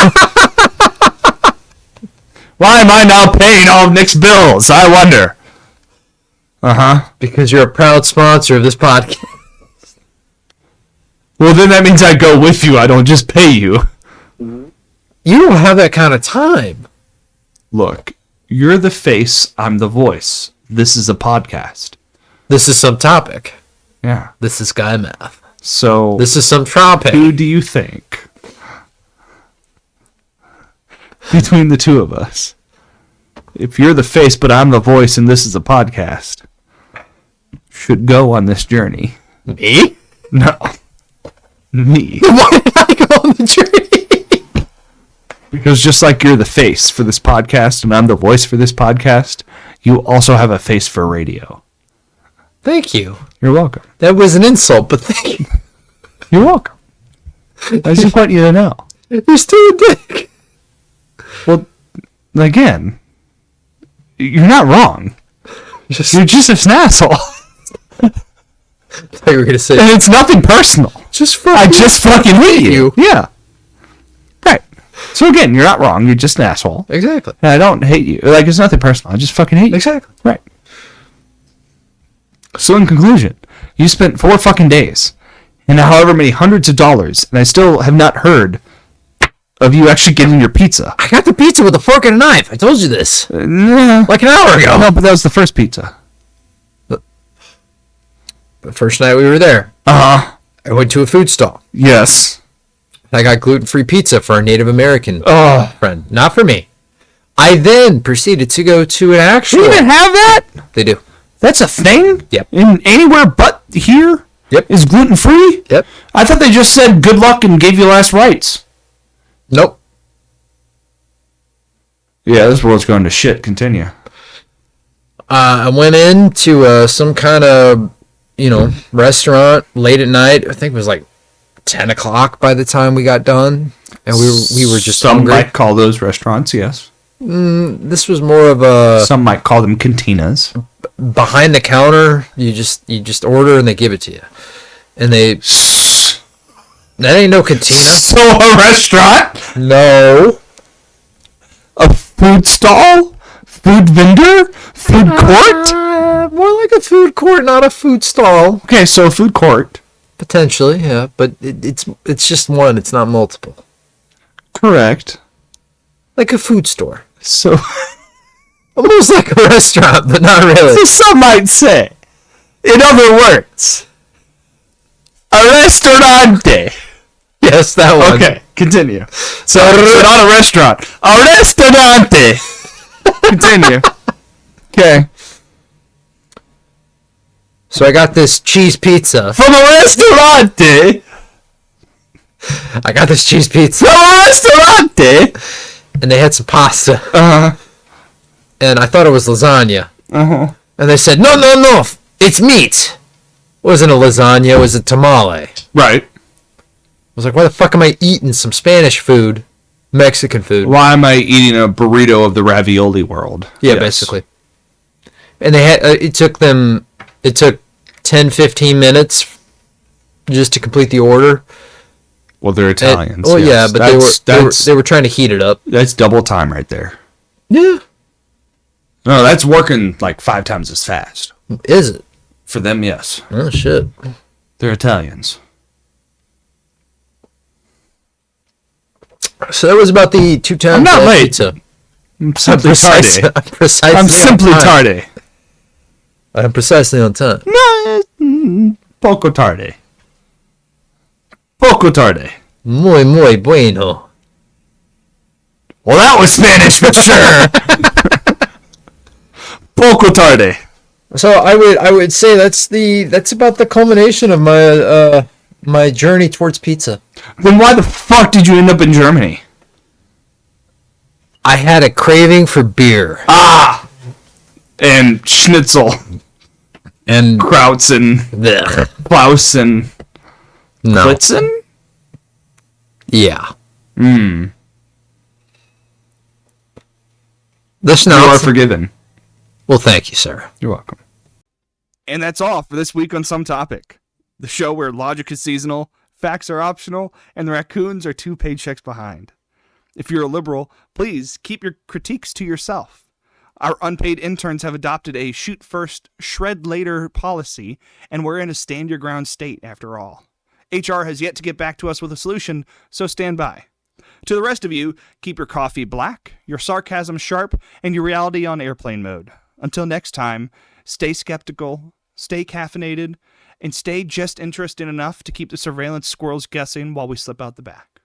Why am I now paying all of Nick's bills? I wonder. Because you're a proud sponsor of this podcast. Well, then that means I go with you. I don't just pay you. You don't have that kind of time. Look, you're the face. I'm the voice. This is a podcast. This is some topic. Yeah. This is guy math. So, This is some topic. who do you think between the two of us? If you're the face, but I'm the voice, and this is a podcast, should go on this journey? Me? No. Me. Why did I go on the journey? Because just like you're the face for this podcast, and I'm the voice for this podcast, you also have a face for radio. Thank you. You're welcome. That was an insult, but thank you. You're welcome. I just want you to know. You're still a dick. Well, again, you're not wrong. You're just an asshole. I thought you were going to say, And it's nothing personal. I just fucking hate you. Yeah. Right. So again, you're not wrong. You're just an asshole. Exactly. And I don't hate you. Like, it's nothing personal. I just fucking hate you. Exactly. Right. So in conclusion, you spent 4 fucking days and however many hundreds of dollars, and I still have not heard of you actually getting your pizza. I got the pizza with a fork and a knife. I told you this. Nah. Like an hour ago. No, but that was the first pizza. The first night we were there, Uh-huh. I went to a food stall. Yes. I got gluten-free pizza for our Native American Oh. friend. Not for me. I then proceeded to go to an actual... You even have that? They do. That's a thing? Yep. In anywhere but here? Yep. Is gluten-free? Yep. I thought they just said good luck and gave you last rites. Nope. Yeah, this world's going to shit. Continue. I went into some kind of, restaurant late at night. I think it was like 10 o'clock by the time we got done. And we were just Some hungry. might call those restaurants, yes. This was more of a Some might call them cantinas. behind the counter. You just order and they give it to you. And that ain't no cantina. So a restaurant? No. A food stall? Food vendor? Food court? More like a food court, not a food stall. Okay, so a food court. Potentially, yeah. But it's just one. It's not multiple. Correct. Like a food store. So, Almost like a restaurant, but not really. some might say, in other words, a restaurante. Yes, that one. Okay, continue. So not a restaurant. A restaurante. Continue. Okay. So I got this cheese pizza. From a restaurante. I got this cheese pizza. From a restaurante. And they had some pasta. Uh-huh. And I thought it was lasagna. Uh-huh. And they said, no, it's meat. It wasn't a lasagna, it was a tamale. Right. I was like, why the fuck am I eating some Spanish food? Mexican food. Why am I eating a burrito of the ravioli world? Yeah, Yes. basically. And they had it took 10-15 minutes just to complete the order. Well, they're Italians. Well, yes. yeah, but they were trying to heat it up. That's double time right there. Yeah. No, that's working like 5 times as fast. Is it? For them, yes. Oh shit. They're Italians. So that was about the 2 times. I'm not late. Pizza. I'm simply tardy. I'm precisely I'm simply on time. tardy. I'm precisely on time. No, Poco tarde. Poco tarde. Muy bueno. Well, that was Spanish for sure. Poco tarde. So I would say that's about the culmination of my my journey towards pizza. Then why the fuck did you end up in Germany? I had a craving for beer. And schnitzel. And Krauts and Klaus and no. Blitzen? Yeah. The The You are schnauze. forgiven. Well, thank you, sir. You're welcome. And that's all for this week on Some Topic, the show where logic is seasonal, facts are optional, and the raccoons are 2 paychecks behind. If you're a liberal, please keep your critiques to yourself. Our unpaid interns have adopted a shoot first, shred later policy, and we're in a stand your ground state after all. HR has yet to get back to us with a solution, so stand by. To the rest of you, keep your coffee black, your sarcasm sharp, and your reality on airplane mode. Until next time, stay skeptical, stay caffeinated, and stay just interested enough to keep the surveillance squirrels guessing while we slip out the back.